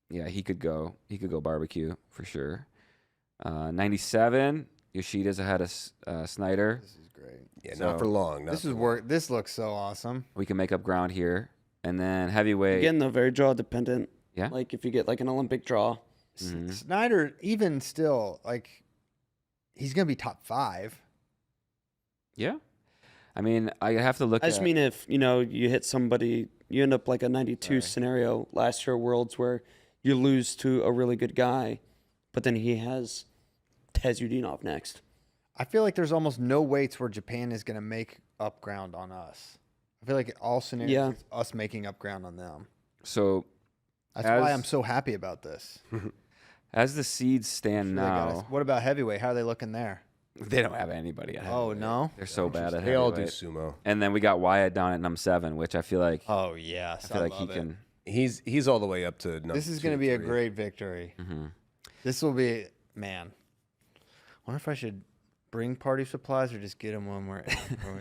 Yeah, he could go barbecue for sure. 97, Yoshida's ahead of Snyder. This is great. Yeah, So, not for long. This is work. This looks so awesome. We can make up ground here. And then heavyweight. Again, though, very draw dependent. Yeah. Like if you get like an Olympic draw. Snyder, even still, like he's gonna be top 5. Yeah. I mean, I have to look I at. just mean if, you hit somebody, you end up like a 92 scenario last year at Worlds where you lose to a really good guy, but then he has Tezudinov next. I feel like there's almost no weights where Japan is gonna make up ground on us. I feel like all scenarios, Yeah. it's us making up ground on them. So That's why As- I'm so happy about this. as the seeds stand They got us- now, What about heavyweight? How are they looking there? they don't have anybody at Oh heavyweight. no. They're so bad at They all do heavyweight. sumo. And then we got Wyatt down at number 7, which I feel like Oh yes. I feel like he can. He's all the way up to number This is 2, gonna be a 3. great victory. This will be, man. I wonder if I should bring party supplies or just get them when we're.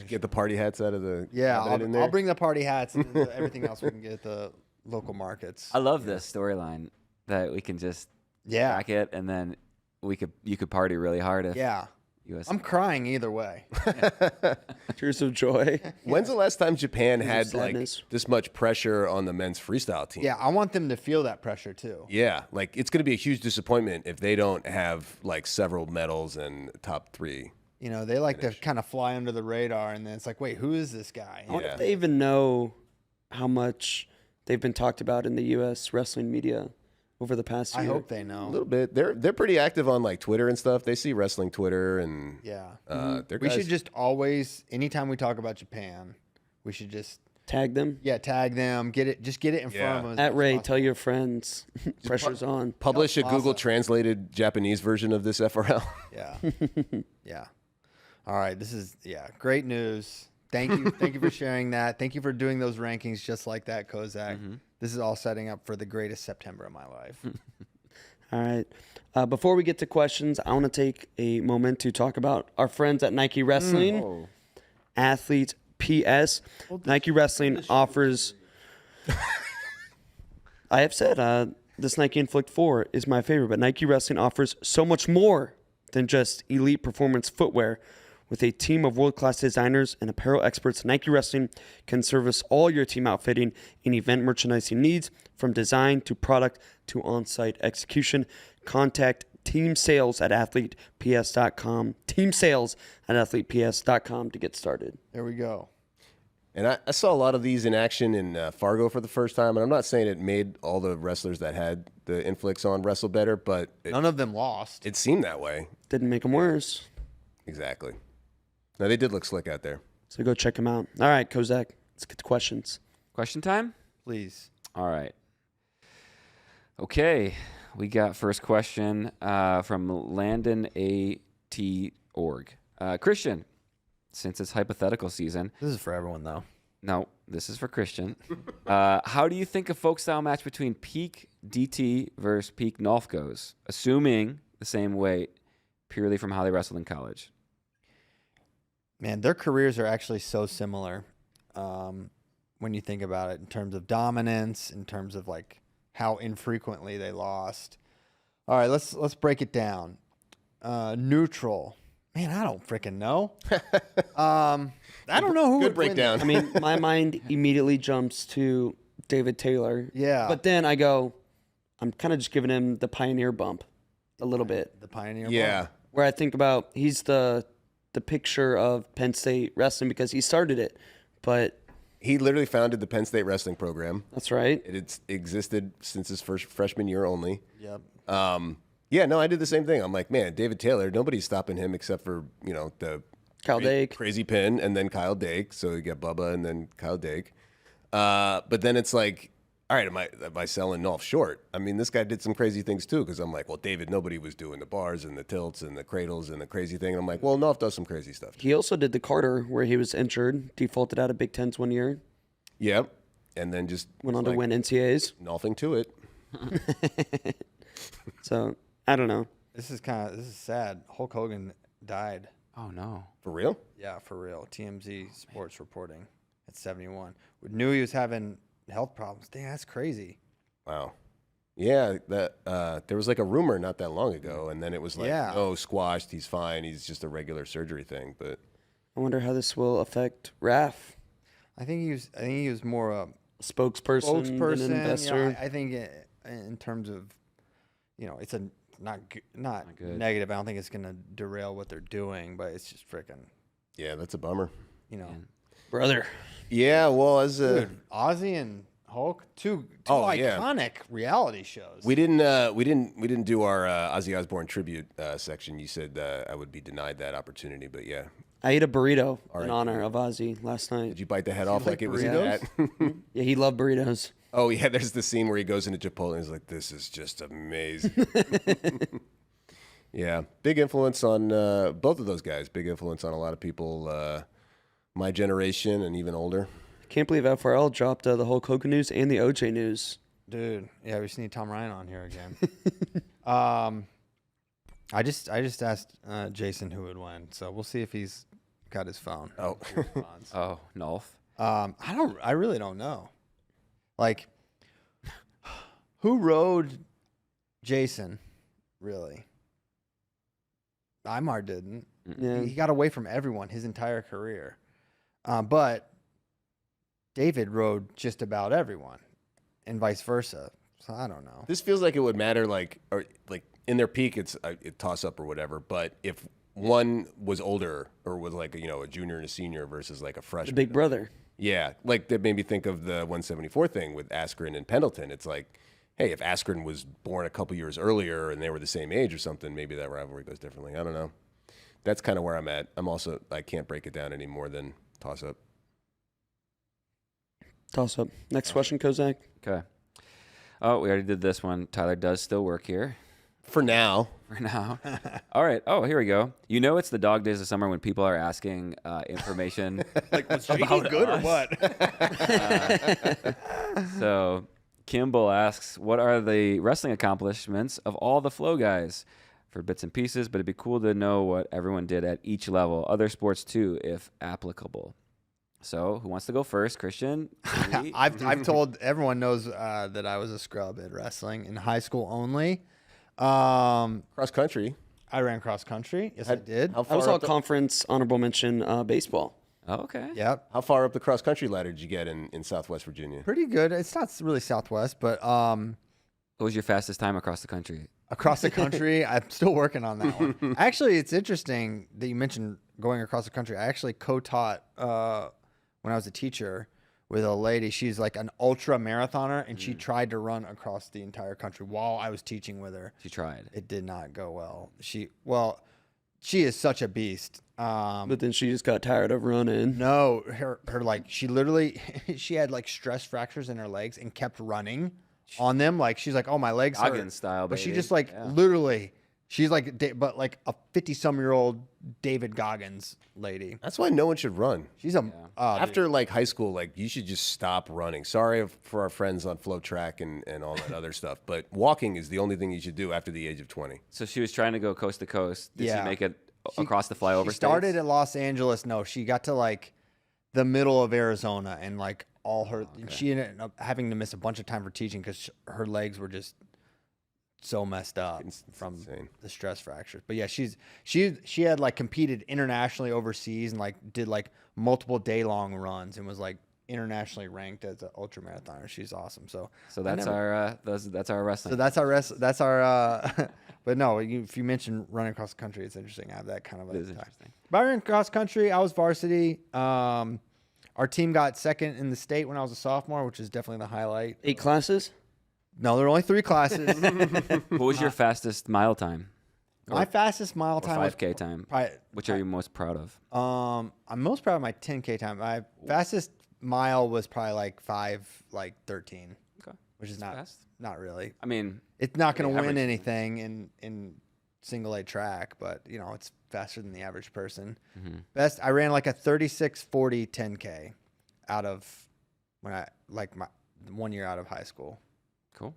Get the party hats out of the Yeah, cabinet in there. I'll bring the party hats and then everything else we can get at the local markets. I love this storyline that we can just Yeah, back it, and then you could party really hard if yeah. US. I'm crying either way. Tears of joy. When's the last time Japan had like sadness. this much pressure on the men's freestyle team? Yeah, I want them to feel that pressure too. Yeah, like it's going to be a huge disappointment if they don't have like several medals and top 3. You know, they like to kind of fly under the radar, and then it's like, wait, who is this guy? I wonder Yeah. if they even know how much they've been talked about in the U.S. wrestling media over the past year. I hope they A know. little bit. They're pretty active on like Twitter and stuff. They see wrestling Twitter and Yeah. they're We guys- should just always, anytime we talk about Japan, we should just Tag them. tag them, get it in front of them. At Ray, tell your friends. Pressure's on. publish a Awesome. Google translated Japanese version of this FRL. Yeah. Yeah. All right. This is great news. Thank you. Thank you for sharing that. Thank you for doing those rankings just like that, Kozak. This is all setting up for the greatest September of my life. All right. Before we get to questions, I want to take a moment to talk about our friends at Nike Wrestling, Athlete PS. Nike Wrestling offers. I have said this Nike Inflict 4 is my favorite, but Nike Wrestling offers so much more than just elite performance footwear. With a team of world-class designers and apparel experts, Nike Wrestling can service all your team outfitting and event merchandising needs, from design to product to on-site execution. Contact Team Sales at athleteps.com. Team Sales at athleteps.com to get started. There we go. And I saw a lot of these in action in Fargo for the first time. And I'm not saying it made all the wrestlers that had the inflicts on wrestle better, but None of them lost. it seemed that way. Didn't make them worse. Exactly. No, they did look slick out there. So go check them out. All right, Kozak, let's get to questions. Question time? Please. All right. Okay. We got first question from Landon A.T. Org. Christian, since it's hypothetical season. This is for everyone, though. No, this is for Christian. How do you think a folk style match between Peak DT versus Peak Nolf goes, assuming the same weight, purely from how they wrestled in college? Man, their careers are actually so similar when you think about it, in terms of dominance, in terms of like how infrequently they lost. All right, let's break it down. Neutral. Man, I don't freaking know. I don't know who Good would win breakdown. that. I mean, my mind immediately jumps to David Taylor. Yeah. But then I go, I'm kind of just giving him the pioneer bump a little bit. The Pioneer. Yeah. Bar. Where I think about he's the picture of Penn State wrestling because he started it. But He literally founded the Penn State wrestling program. that's right. It's existed since his first freshman year only. Yep. Yeah, no, I did the same thing. I'm like, man, David Taylor, nobody's stopping him except for, the Kyle Dake. Crazy Pin and then Kyle Dake. So you got Bubba and then Kyle Dake. But then it's like, all right, am I selling Nolf short? I mean, this guy did some crazy things too, because I'm like, well, David, nobody was doing the bars and the tilts and the cradles and the crazy thing. And I'm like, well, Nolf does some crazy stuff. He also did the Carter where he was injured, defaulted out of Big Tens 1 year, Yep. And then just went on to win NCAAs. Nolfing to it. So I don't know. This is sad. Hulk Hogan died. Oh, no. For real? Yeah, for real. TMZ Sports reporting at 71. We knew he was having health problems. Dang, that's crazy. Wow. Yeah, that there was like a rumor not that long ago, and then it was like, Yeah. oh, squashed. He's fine. He's just a regular surgery thing. But I wonder how this will affect Raph, I think he was more a spokesperson, than spokesperson. an investor. I think in terms of, it's a not good. negative. I don't think it's gonna derail what they're doing, but it's just freaking, yeah, that's a bummer. Brother. Yeah, well, as dude, Ozzy and Hulk, two Oh, yeah. iconic reality shows. we didn't do our Ozzy Osbourne tribute section. You said I would be denied that opportunity, but yeah. I ate a burrito in right. honor of Ozzy last night. Did you bite the head off like like it was a burritos? cat? Yeah, he loved burritos. Oh yeah, there's the scene where he goes into Chipotle and he's like, "This is just amazing." Yeah, big influence on both of those guys. Big influence on a lot of people, my generation and even older. Can't believe FRL dropped the Hulk Hogan news and the OJ news. Dude, yeah, we just need Tom Ryan on here again. I just asked Jason who would win, so we'll see if he's got his phone. Oh. If he responds. Oh, Nolf. I really don't know. Like, who rode Jason? Really? Imar didn't. Yeah. He got away from everyone his entire career. But David rode just about everyone, and vice versa. So I don't know. This feels like it would matter, like in their peak, it's a toss up or whatever. But if one was older or was like a junior and a senior versus like a The freshman, big brother. yeah, like that made me think of the 174 thing with Askren and Pendleton. It's like, hey, if Askren was born a couple years earlier and they were the same age or something, maybe that rivalry goes differently. I don't know. That's kind of where I'm at. I can't break it down any more than toss-up. Toss-up. Next question, Kozak. Okay. Oh, we already did this one. Tyler does still work here. For now. For now. All right. Oh, here we go. You know it's the dog days of summer when people are asking information Like, was about good us. or what? So Kimball asks, what are the wrestling accomplishments of all the Flow guys? For bits and pieces, but it'd be cool to know what everyone did at each level. Other sports too, if applicable. So who wants to go first? Christian? Lee? I've told everyone knows that I was a scrub at wrestling in high school only. Cross country. I ran cross country. Yes, I did. How I was far all up the, conference, honorable mention, baseball. Oh, okay. Yep. how far up the cross country ladder did you get in Southwest Virginia? Pretty good. It's not really Southwest, but What was your fastest time across the country? across the country, I'm still working on that one. Actually, it's interesting that you mentioned going across the country. I actually co-taught when I was a teacher with a lady. She's like an ultra marathoner, and she tried to run across the entire country while I was teaching with her. She tried. It did not go well. She is such a beast. But then she just got tired of running. No, her like she literally she had like stress fractures in her legs and kept running on them. Like she's like, oh, my legs hurt. Goggins style, But she baby. just like Yeah. literally, she's like, but like a 50-some-year-old David Goggins lady. That's why no one should run. She's a After like high school, like you should just stop running. Sorry for our friends on Flow Track and all that other stuff, but walking is the only thing you should do after the age of 20. So she was trying to go coast to coast. Did Yeah. she make it across the flyover She states? started at Los Angeles. No, she got to like the middle of Arizona, and like all her, she ended up having to miss a bunch of time for teaching because her legs were just so messed up from insane. the stress fractures. But yeah, she had like competed internationally overseas and like did like multiple day-long runs and was like internationally ranked as an ultra marathoner. She's awesome. So that's our wrestling. so that's our but no, if you mention running across the country, it's interesting. I have that kind of It is a tie. interesting. But I ran cross country. I was varsity. Our team got second in the state when I was a sophomore, which is definitely the highlight. 8 classes? No, there were only 3 classes. What was your fastest mile time? My fastest mile Or time was 5K time? probably, Which are you most proud of? I'm most proud of my 10K time. My fastest mile was probably like 5:13, Okay. which is That's not fast. not really. I mean, It's not going to average. win anything in single A track, but you know it's faster than the average person. Best, I ran like a 36:40 10K out of when I like my 1 year out of high school. cool.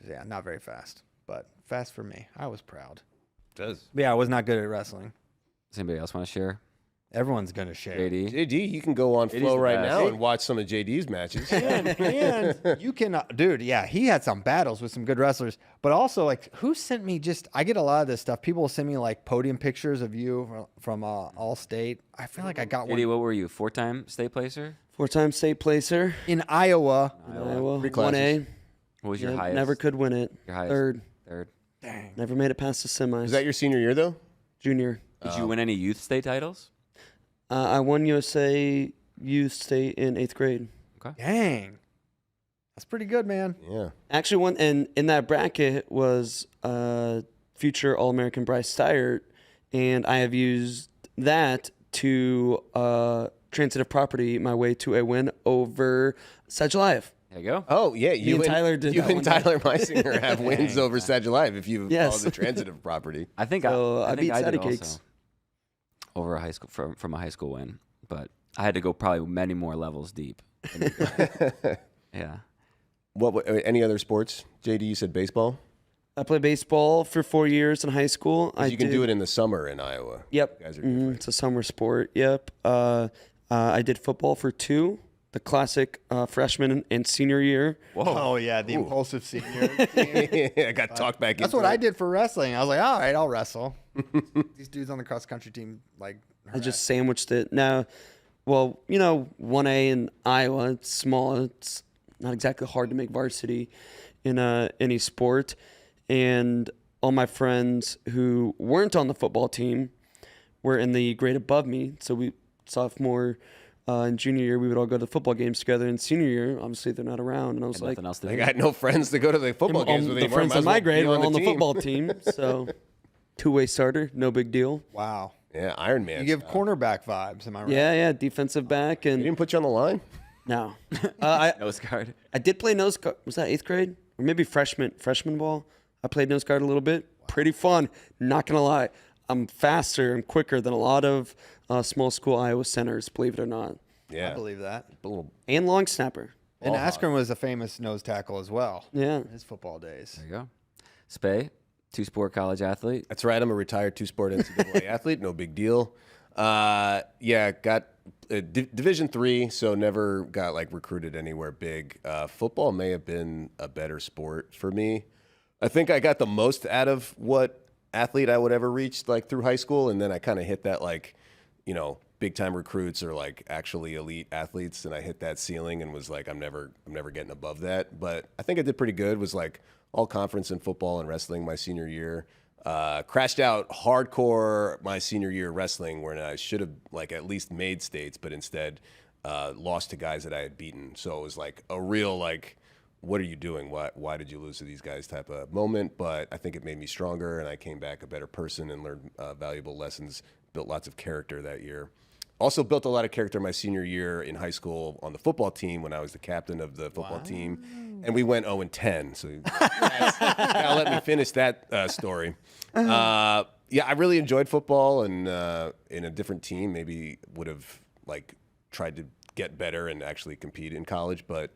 Yeah, not very fast, but fast for me. I was proud. Does But yeah, I was not good at wrestling. Does anybody else want to share? Everyone's gonna share. JD? JD, you can go on JD's Flow the right best. now and watch some of JD's matches. And you can, dude. Yeah, he had some battles with some good wrestlers, but also like, who sent me? I get a lot of this stuff. People will send me like podium pictures of you from All State. I feel like I got JD, one what were you? 4-time state placer? 4-time state placer. in Iowa. Iowa. 3 1A. What was your Yeah, highest? never could win it. Your highest? Third. Third. Never made it past the semis. Was that your senior year though? Junior? Did you win any youth state titles? I won USA Youth State in 8th grade. Dang, that's pretty good, man. Yeah. Actually, one and in that bracket was future All-American Bryce Steyert, and I have used that to transitive property my way to a win over Sedgelive. There you go. Oh yeah, you and Tyler did You that and one day. Tyler Meisinger have wins over Sedgelive if you Yes. follow the transitive property. I think So I I think beat I did Sadie also Cakes. over a high school from a high school win, but I had to go probably many more levels deep. Yeah. Any other sports? JD, you said baseball. I played baseball for 4 years in high school. You can do it in the summer in Iowa. Yep. You guys are Mhm, different. it's a summer sport. Yep. I did football for 2, the classic freshman and senior year. Oh yeah, the impulsive senior. I got talked back That's into what it. I did for wrestling. I was like, all right, I'll wrestle. These dudes on the cross country team, like, I just sandwiched it. Now, well, 1A in Iowa, it's small. It's not exactly hard to make varsity in any sport. And all my friends who weren't on the football team were in the grade above me. So we sophomore In junior year, we would all go to football games together. And senior year, obviously, they're not around. And I was Had like, nothing else to I do. got no friends to go to the football games with the anymore. friends Might in as my well grade be were on the team. football team. So, two-way starter, no big deal. Wow. Yeah, Iron Man. You give style. cornerback vibes, am I right? Yeah, defensive back. He And didn't put you on the line? no. I Nose guard. did play nose guard. Was that 8th grade? Or maybe freshman ball? I played nose guard a little bit. Pretty fun. Not going to lie. I'm faster and quicker than a lot of small school Iowa centers, believe it or not. Yeah. I believe that. A little And long snapper. And Askren was a famous nose tackle as well. Yeah. In his football days. There you go. Spay, 2-sport college athlete. That's right. I'm a retired two-sport NCAA athlete. No big deal. Yeah, got Division III, so never got like recruited anywhere big. Football may have been a better sport for me. I think I got the most out of what athlete I would ever reach like through high school, and then I kind of hit that like, you know, big time recruits or like actually elite athletes, and I hit that ceiling and was like, I'm never getting above that. But I think I did pretty good. Was like all conference in football and wrestling my senior year. Crashed out hardcore my senior year wrestling, where I should have like at least made states, but instead lost to guys that I had beaten. So it was like a real like, what are you doing? Why did you lose to these guys type of moment? But I think it made me stronger, and I came back a better person and learned valuable lessons. Built lots of character that year. Also built a lot of character my senior year in high school on the football team when I was the captain of the football team. And we went 0-10. So now let me finish that story. Yeah, I really enjoyed football, and in a different team, maybe would have like tried to get better and actually compete in college. But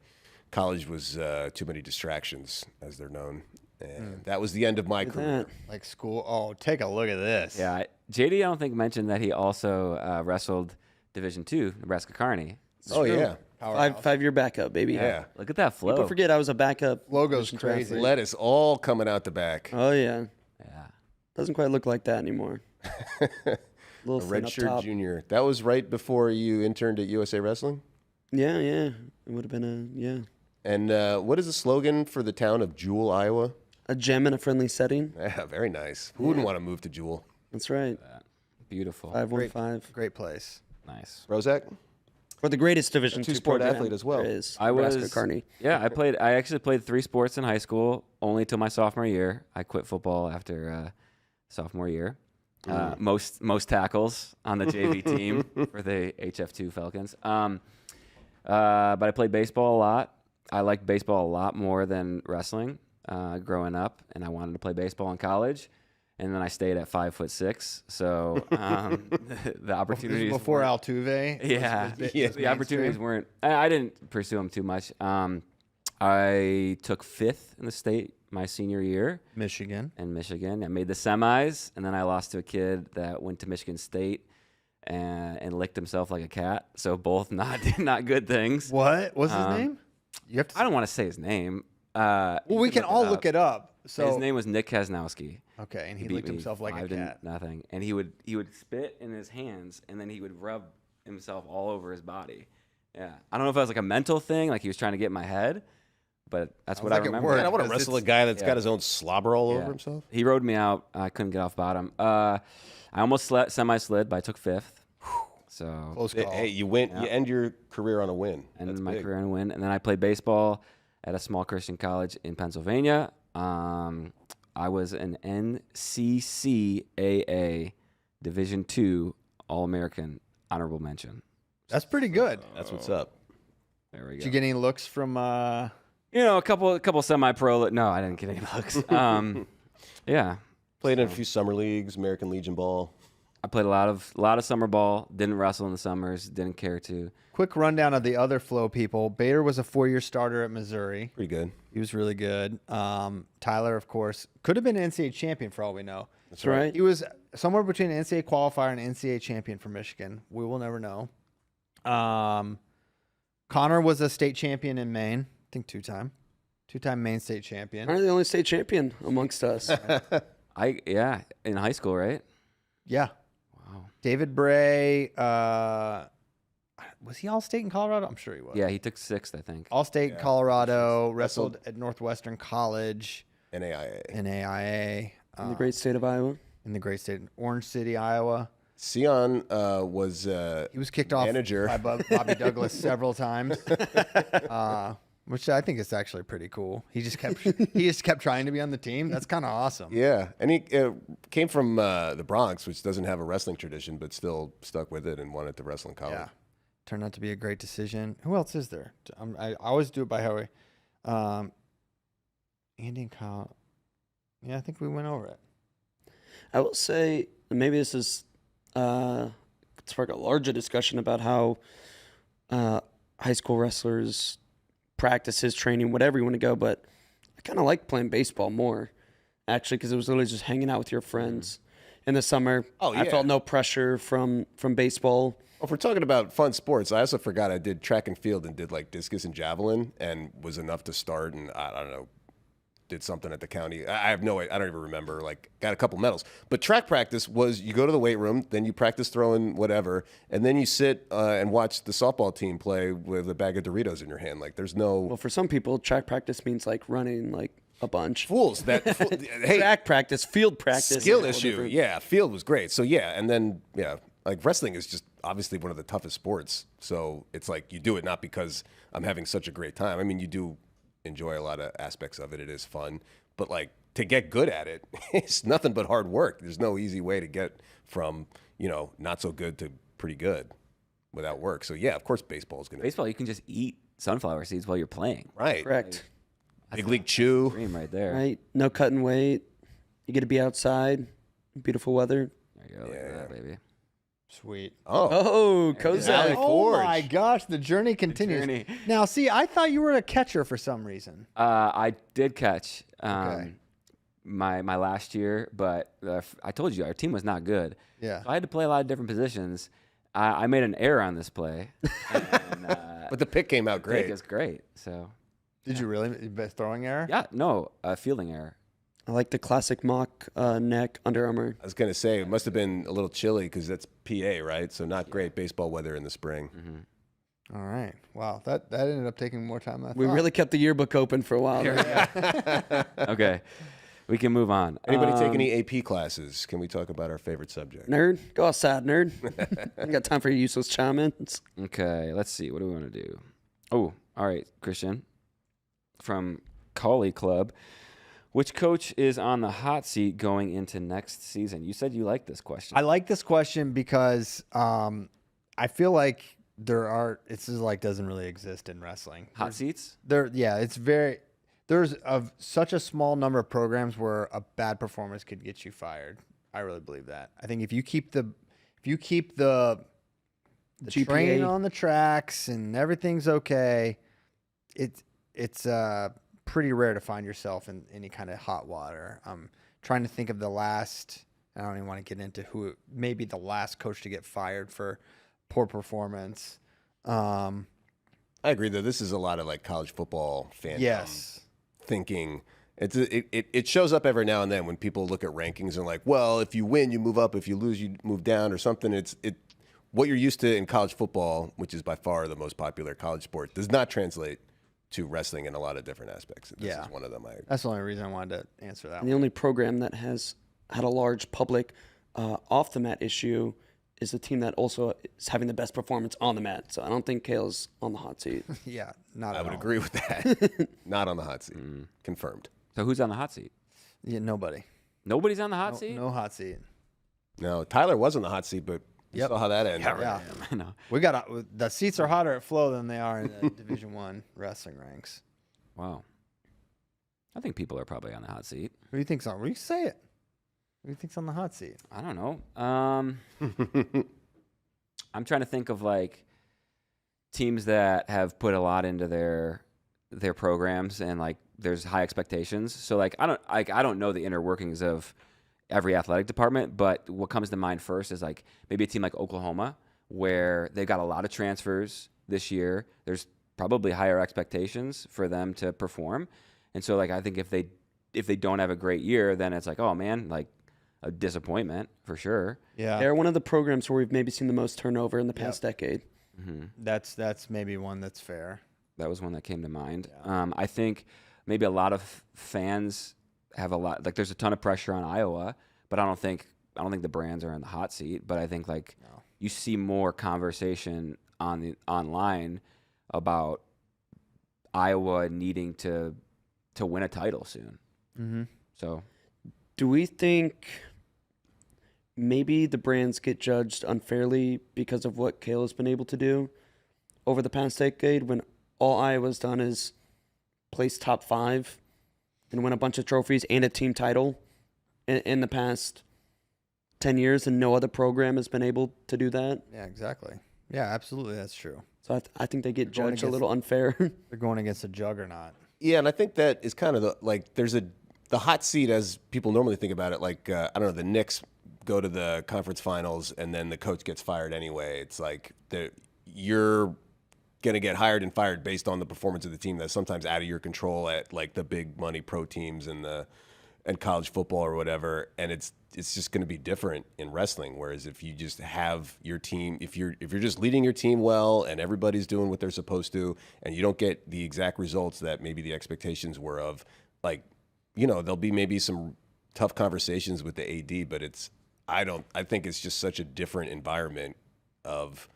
college was too many distractions, as they're known. And that was the end of my career. Like school. Oh, take a look at this. Yeah, JD, I don't think mentioned that he also wrestled Division II, Nebraska Kearney. Oh, yeah. Five-year backup, baby. Yeah. Look at that flow. People forget I was a backup. Logo's position crazy. athlete. Lettuce all coming out the back. Oh, yeah. Yeah. Doesn't quite look like that anymore. Little A thin red up shirt top. junior. That was right before you interned at USA Wrestling? Yeah. It would have been yeah. And what is the slogan for the town of Jewel, Iowa? A gem in a friendly setting. Yeah, very nice. Who wouldn't want to move to Jewel? That's right. Beautiful. 515. Great place. Nice. Rozak? For the greatest Division II two-sport program athlete as well. there is. I Nebraska was Kearney. Yeah, I actually played 3 sports in high school, only till my sophomore year. I quit football after sophomore year. Most tackles on the JV team for the HF2 Falcons. But I played baseball a lot. I liked baseball a lot more than wrestling growing up, and I wanted to play baseball in college. And then I stayed at 5'6", so the opportunities Before weren't- Altuve. Yeah, was the opportunities weren't. I didn't pursue them too much. I took 5th in the state my senior year Michigan. in Michigan. I made the semis, and then I lost to a kid that went to Michigan State and licked himself like a cat. So both not good things. What? What's his name? You have to. I don't want to say his name. Well, we can all look it up. So His name was Nick Kaznowski. okay, and he beat licked me himself like a 5-0. cat. And he would spit in his hands, and then he would rub himself all over his body. Yeah, I don't know if it was like a mental thing, like he was trying to get in my head, but that's what I like it remember. worked. Man, I want to Because wrestle a it's- guy that's yeah. got his own slobber all over Yeah. himself. He rode me out. I couldn't get off bottom. I almost semi-slid, but I took 5th. So Close call. Hey, you win. You end your career on a win. ended That's my big. career in a win. And then I played baseball at a small Christian college in Pennsylvania. I was an NCCAA Division II All-American honorable mention. That's pretty good. That's what's up. There we Did go. you get any looks from? You know, a couple semi-pro. No, I didn't get any looks. Yeah, Played in a few summer leagues, American Legion ball. I played a lot of summer ball. Didn't wrestle in the summers. Didn't care to. Quick rundown of the other Flow people. Bader was a 4-year starter at Missouri. Pretty good. He was really good. Tyler, of course, could have been an NCAA champion for all we know. That's right. He was somewhere between an NCAA qualifier and NCAA champion for Michigan. We will never know. Connor was a state champion in Maine. I think two-time Maine state champion. Aren't the only state champion amongst us? In high school, right? Yeah. Wow. David Bray, was he all-state in Colorado? I'm sure he was. Yeah, he took 6th, I think. All-state in Colorado, wrestled at Northwestern College, NAIA. NAIA, In the great state of Iowa. in the great state of Orange City, Iowa. Sion was He was kicked off manager. by Bobby Douglas several times, which I think is actually pretty cool. He just kept trying to be on the team. That's kind of awesome. Yeah, and he came from the Bronx, which doesn't have a wrestling tradition, but still stuck with it and wanted to wrestle in college. Yeah. Turned out to be a great decision. Who else is there? I always do it by Howie. Andy and Kyle. Yeah, I think we went over it. I will say maybe this is spark a larger discussion about how high school wrestlers practices, training, whatever you want to go. But I kind of like playing baseball more, actually, because it was literally just hanging out with your friends in the summer. Oh, yeah. I felt no pressure from baseball. Well, if we're talking about fun sports, I also forgot I did track and field and did like discus and javelin and was enough to start, and I don't know, did something at the county. I have no, I don't even remember, like got a couple medals. But track practice was you go to the weight room, then you practice throwing whatever, and then you sit and watch the softball team play with a bag of Doritos in your hand. Like there's no Well, for some people, track practice means like running like a bunch. fools that, hey, Track practice, field practice. skill is a whole issue. different- Yeah, field was great. So yeah, and then yeah, like wrestling is just obviously one of the toughest sports. So it's like you do it not because I'm having such a great time. I mean, you do enjoy a lot of aspects of it. It is fun, but like to get good at it, it's nothing but hard work. There's no easy way to get from, you know, not so good to pretty good without work. So yeah, of course baseball is going to Baseball, you can just eat sunflower seeds while you're playing. right. Correct. Big League Chew. Dream right there. Right. No cutting weight. You get to be outside. Beautiful weather. There you go. Look at that, baby. Sweet. Oh, Oh, Valley Kozak. Oh Forge. my gosh, the journey continues. journey. Now, see, I thought you were a catcher for some reason. I did catch Okay. my last year, but I told you our team was not good. Yeah. So I had to play a lot of different positions. I made an error on this play. And, but the pick came out It great. was great. So Did you really? Best throwing error? yeah, no, fielding error. I like the classic mock neck Under Armour. I was going to say, it must have been a little chilly because that's PA, right? So not great baseball weather in the spring. All right. Wow. That ended up taking more time than I We thought. really kept the yearbook open for a while. there. Okay, we can move on. Anybody take any AP classes? Can we talk about our favorite subject? Nerd, go outside, nerd. I got time for your useless comments. Okay, let's see. What do we want to do? Oh, all right, Christian from Collie Club. Which coach is on the hot seat going into next season? You said you like this question. I like this question because I feel like it's just like doesn't really exist in wrestling. Hot seats? There's such a small number of programs where a bad performance could get you fired. I really believe that. I think if you keep the GPA. training on the tracks and everything's okay, it's pretty rare to find yourself in any kind of hot water. I'm trying to think of the last. I don't even want to get into who maybe the last coach to get fired for poor performance. I agree, though. This is a lot of like college football fandom Yes. thinking. It shows up every now and then when people look at rankings and like, well, if you win, you move up. If you lose, you move down or something. What you're used to in college football, which is by far the most popular college sport, does not translate to wrestling in a lot of different aspects. This Yeah. is one of them. That's the only reason I wanted to answer that And the only program that has had a large public off the mat issue is the team that also is having the best performance on the mat. So I don't think Kale's on the hot seat. one. Yeah, not I at would all. agree with that. Not on the hot seat. Confirmed. So who's on the hot seat? Yeah, nobody. Nobody's on the hot seat? No hot seat. No, Tyler was on the hot seat, but you Yep. saw how that ended. Yeah. I know. We got the seats are hotter at Flow than they are in the Division One wrestling ranks. Wow. I think people are probably on the hot seat. Who do you think's on? You say it. Who do you think's on the hot seat? I don't know. I'm trying to think of like teams that have put a lot into their programs and like there's high expectations. So like I don't know the inner workings of every athletic department, but what comes to mind first is like maybe a team like Oklahoma where they've got a lot of transfers this year. There's probably higher expectations for them to perform. And so like I think if they don't have a great year, then it's like, oh man, like a disappointment for sure. Yeah, They're one of the programs where we've maybe seen the most turnover in the past decade. that's maybe one that's fair. That was one that came to mind. I think maybe a lot of fans have a lot, like there's a ton of pressure on Iowa, but I don't think don't think the brands are in the hot seat, but I think like you see more conversation online about Iowa needing to win a title soon. Mm-hmm. So, do we think maybe the brands get judged unfairly because of what Kayla's been able to do over the past decade, when all Iowa's done is place top 5 and win a bunch of trophies and a team title in the past 10 years, and no other program has been able to do that? Yeah, exactly. Yeah, absolutely. That's true. So I think they get going judged a against- little unfair. They're going against a juggernaut. Yeah, and I think that is kind of the hot seat as people normally think about it. Like I don't know, the Knicks go to the conference finals and then the coach gets fired anyway. It's like you're gonna get hired and fired based on the performance of the team that's sometimes out of your control at like the big money pro teams and college football or whatever. And it's just going to be different in wrestling. Whereas if you just have your team, if you're just leading your team well and everybody's doing what they're supposed to, and you don't get the exact results that maybe the expectations were of, like, there'll be maybe some tough conversations with the AD, but I think it's just such a different environment of,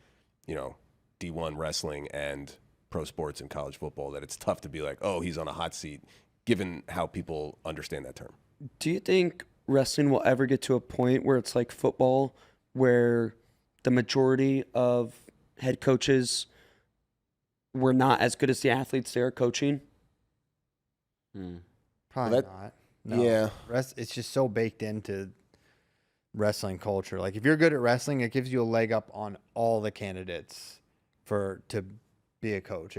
D1 wrestling and pro sports and college football that it's tough to be like, oh, he's on a hot seat, given how people understand that term. Do you think wrestling will ever get to a point where it's like football, where the majority of head coaches were not as good as the athletes they are coaching? Probably Well, not. No. Yeah. It's just so baked into wrestling culture. Like, if you're good at wrestling, it gives you a leg up on all the candidates to be a coach.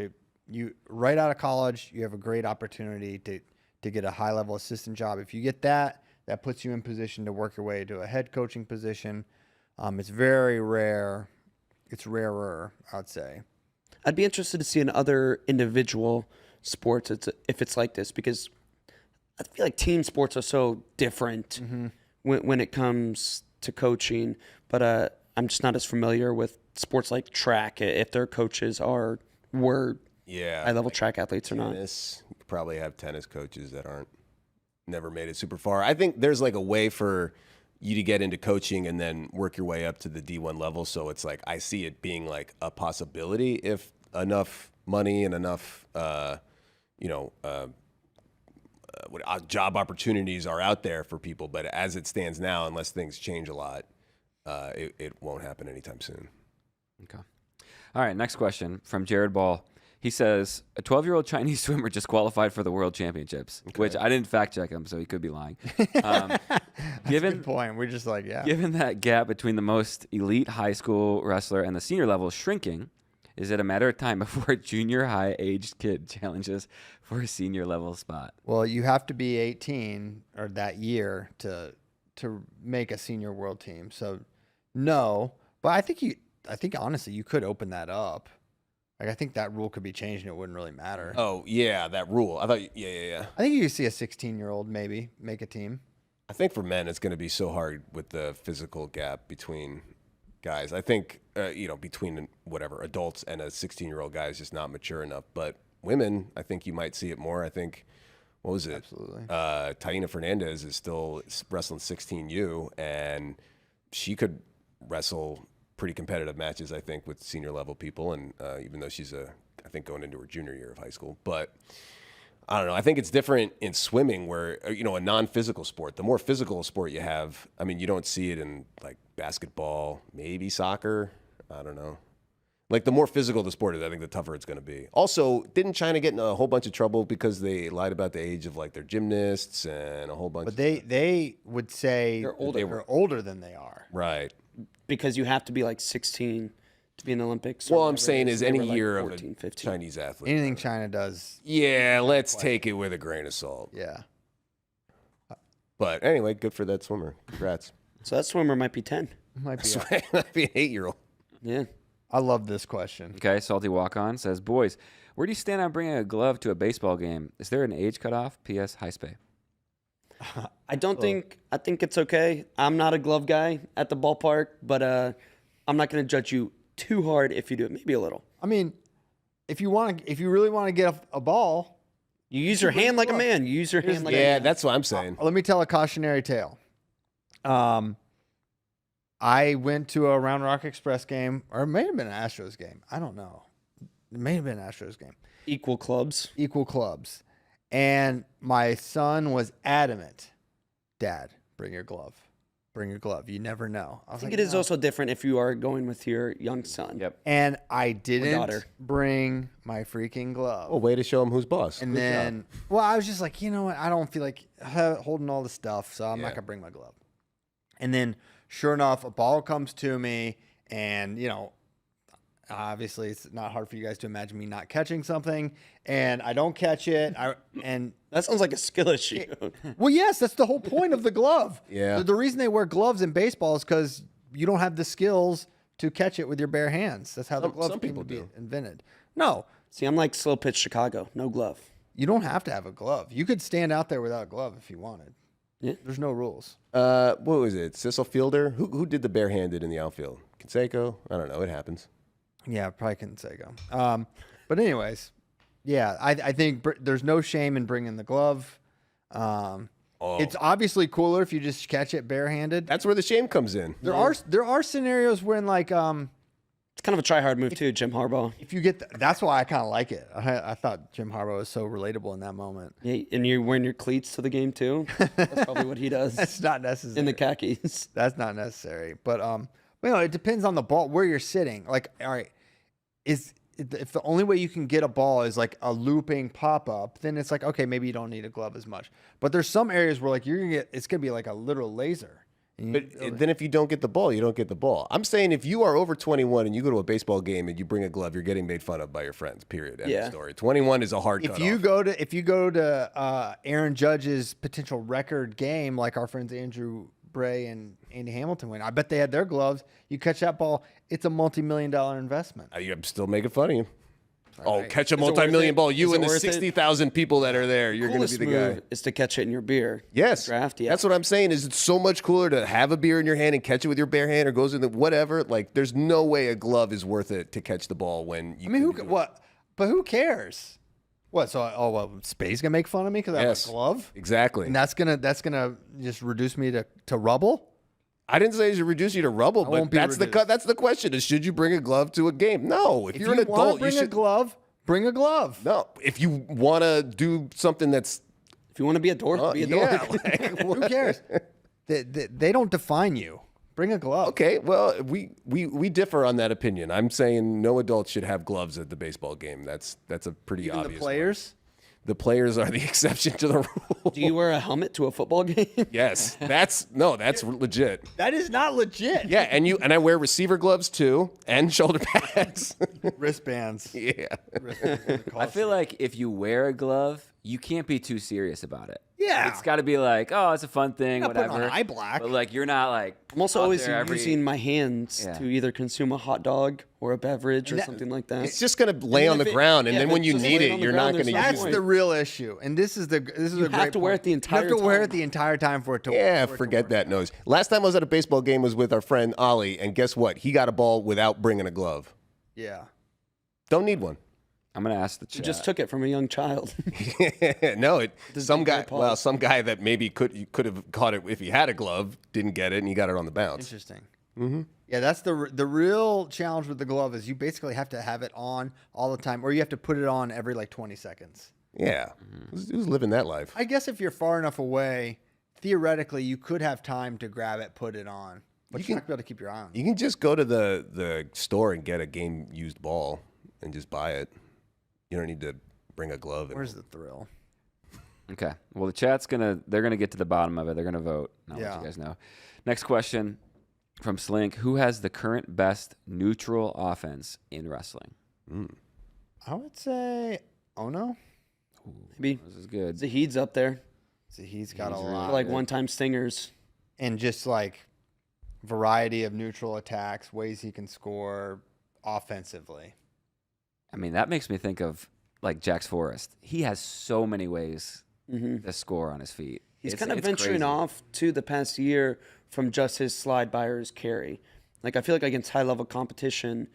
You right out of college, you have a great opportunity to get a high-level assistant job. If you get that puts you in position to work your way to a head coaching position. It's very rare. It's rarer, I'd say. I'd be interested to see in other individual sports if it's like this, because I feel like team sports are so different when it comes to coaching. But I'm just not as familiar with sports like track, if their coaches were high-level track athletes or not. Tennis, you could probably have tennis coaches that never made it super far. I think there's like a way for you to get into coaching and then work your way up to the D1 level. So it's like, I see it being like a possibility if enough money and enough, job opportunities are out there for people. But as it stands now, unless things change a lot, it won't happen anytime soon. Okay. All right, next question from Jared Ball. He says, a 12-year-old Chinese swimmer just qualified for the World Championships, which I didn't fact check him, so he could be lying. That's a good point. We're just like, yeah. Given that gap between the most elite high school wrestler and the senior level is shrinking, is it a matter of time before a junior high aged kid challenges for a senior level spot? Well, you have to be 18 or that year to make a senior world team. So no, but I think honestly you could open that up. Like, I think that rule could be changed and it wouldn't really matter. Oh, yeah, that rule. I thought, yeah. I think you could see a 16-year-old maybe make a team. I think for men, it's going to be so hard with the physical gap between guys. I think, between whatever, adults and a 16-year-old guy is just not mature enough. But women, I think you might see it more. I think, what was it? Absolutely. Taina Fernandez is still wrestling 16U, and she could wrestle pretty competitive matches, I think, with senior level people. And even though she's I think going into her junior year of high school, but I don't know. I think it's different in swimming where, a non-physical sport, the more physical a sport you have, I mean, you don't see it in like basketball, maybe soccer. I don't know. Like, the more physical the sport is, I think the tougher it's going to be. Also, didn't China get in a whole bunch of trouble because they lied about the age of like their gymnasts and a whole bunch? But they would say they're older than they are. Right. Because you have to be like 16 to be in the Olympics. Well, I'm saying is is any year of a Chinese athlete. Anything China does. Yeah, let's take it with a grain of salt. Yeah. But anyway, good for that swimmer. Congrats. So that swimmer might be 10. Might be. Might be an 8-year-old. Yeah. I love this question. Okay, Salty Walk On says, boys, where do you stand on bringing a glove to a baseball game? Is there an age cutoff? P.S. High Spay. I think it's okay. I'm not a glove guy at the ballpark, but I'm not going to judge you too hard if you do it. Maybe a little. I mean, if you really want to get a ball, you use your hand like a man. You use your hand like a man. Yeah, that's what I'm saying. let me tell a cautionary tale. I went to a Round Rock Express game, or it may have been an Astros game. I don't know. It may have been an Astros game. Equal clubs. Equal clubs. And my son was adamant, Dad, bring your glove. Bring your glove. You never know. I think it is also different if you are going with your young son. Yep. And I didn't daughter. bring my freaking glove. Oh, way to show him who's boss. And Good then, job. well, I was just like, you know what? I don't feel like holding all the stuff, so I'm not Yeah. going to bring my glove. And then, sure enough, a ball comes to me, and, obviously it's not hard for you guys to imagine me not catching something, and I don't catch it. And That sounds like a skill issue. well, yes, that's the whole point of the glove. Yeah. The reason they wear gloves in baseball is because you don't have the skills to catch it with your bare hands. That's how the glove some came people to be do. invented. No, See, I'm like slow pitch Chicago. No glove. you don't have to have a glove. You could stand out there without a glove if you wanted. Yeah. There's no rules. What was it? Cecil Fielder? Who did the barehanded in the outfield? Canseco? I don't know. It happens. Yeah, probably couldn't say go. But anyways, yeah, I think there's no shame in bringing the glove. It's obviously cooler if you just catch it barehanded. That's where the shame comes in. There are scenarios when like It's kind of a try hard move too, Jim Harbaugh. if you get that's why I kind of like it. I thought Jim Harbaugh was so relatable in that moment. Yeah, and you're wearing your cleats to the game too. That's probably what he does That's not necessary. in the khakis. That's not necessary. But it depends on the ball where you're sitting. Like, all right, if the only way you can get a ball is like a looping pop up, then it's like, okay, maybe you don't need a glove as much. But there's some areas where like it's gonna be like a literal laser. But then if you don't get the ball, you don't get the ball. I'm saying if you are over 21 and you go to a baseball game and you bring a glove, you're getting made fun of by your friends, period. End of story. 21 is a hard If cutoff. you go to Aaron Judge's potential record game, like our friends Andrew Bray and Andy Hamilton win, I bet they had their gloves. You catch that ball, it's a multi-million-dollar investment. I'm still making fun of you. right. Catch a Is it worth multi-million it? ball. You Is and it the worth it? 60,000 people that are there, you're going to Coolest be the guy. move is to catch it in your beer. Yes. Draft, yeah. That's what I'm saying is it's so much cooler to have a beer in your hand and catch it with your bare hand or goes in the whatever. Like there's no way a glove is worth it to catch the ball when you I mean, can do it. what? But who cares? What? So, Spade's gonna make fun of me because I have Yes. a glove, Exactly. and that's gonna just reduce me to rubble. I didn't say it should reduce you to rubble, but won't be that's reduced. that's the question is should you bring a glove to a game? No. If, you're an wanna adult, you bring a should glove. Bring a glove. No. If you want to do something that's If you want to be a dork, be a dork. yeah, like, Who cares? They don't define you. Bring a glove. Okay, well, we differ on that opinion. I'm saying no adult should have gloves at the baseball game. That's a pretty Even obvious the one. players. The players are the exception to the rule. Do you wear a helmet to a football game? Yes, that's legit. That is not legit. Yeah, and I wear receiver gloves too and shoulder pads. Wristbands. Yeah. I feel like if you wear a glove, you can't be too serious about it. Yeah. It's got to be like, oh, it's a fun thing, You're not putting whatever. on eye black. But like, you're not like. I'm also out always there every- using my hands Yeah. to either consume a hot dog or a beverage or something like that. It's just gonna lay then on the if it- ground, and yeah, then if when it's you just need laying it, on the you're ground, not gonna there's no use That's it. point. the real issue, and this is a great have to wear it the You entire have to wear it time. the entire time for it to. Yeah, for it to forget work. that noise. Last time I was at a baseball game was with our friend Ollie, and guess what? He got a ball without bringing a glove. Yeah. Don't need one. I'm gonna ask the You chat. just took it from a young child. No, some big guy. red pause. Well, some guy that maybe could have caught it if he had a glove, didn't get it, and he got it on the bounce. Interesting. Mm-hmm. Yeah, that's the real challenge with the glove is you basically have to have it on all the time, or you have to put it on every like 20 seconds. Yeah, who's living that life? I guess if you're far enough away, theoretically you could have time to grab it, put it on, but you're not gonna be able to keep your eye on it. You can just go to the store and get a game used ball and just buy it. You don't need to bring a glove. Where's the thrill? Okay. Well, the chat's they're gonna get to the bottom of it. They're gonna vote. I'll let you guys know. Next question from Slink: who has the current best neutral offense in wrestling? I would say Ono. Maybe This is good. Zahid's up there. So he's got a He's lot, Like one-time stingers. and just like variety of neutral attacks, ways he can score offensively. I mean, that makes me think of like Jax Forrest. He has so many ways to score on his feet. He's It's- kind of it's venturing crazy. off to the past year from just his slide by or his carry. Like I feel like against high-level competition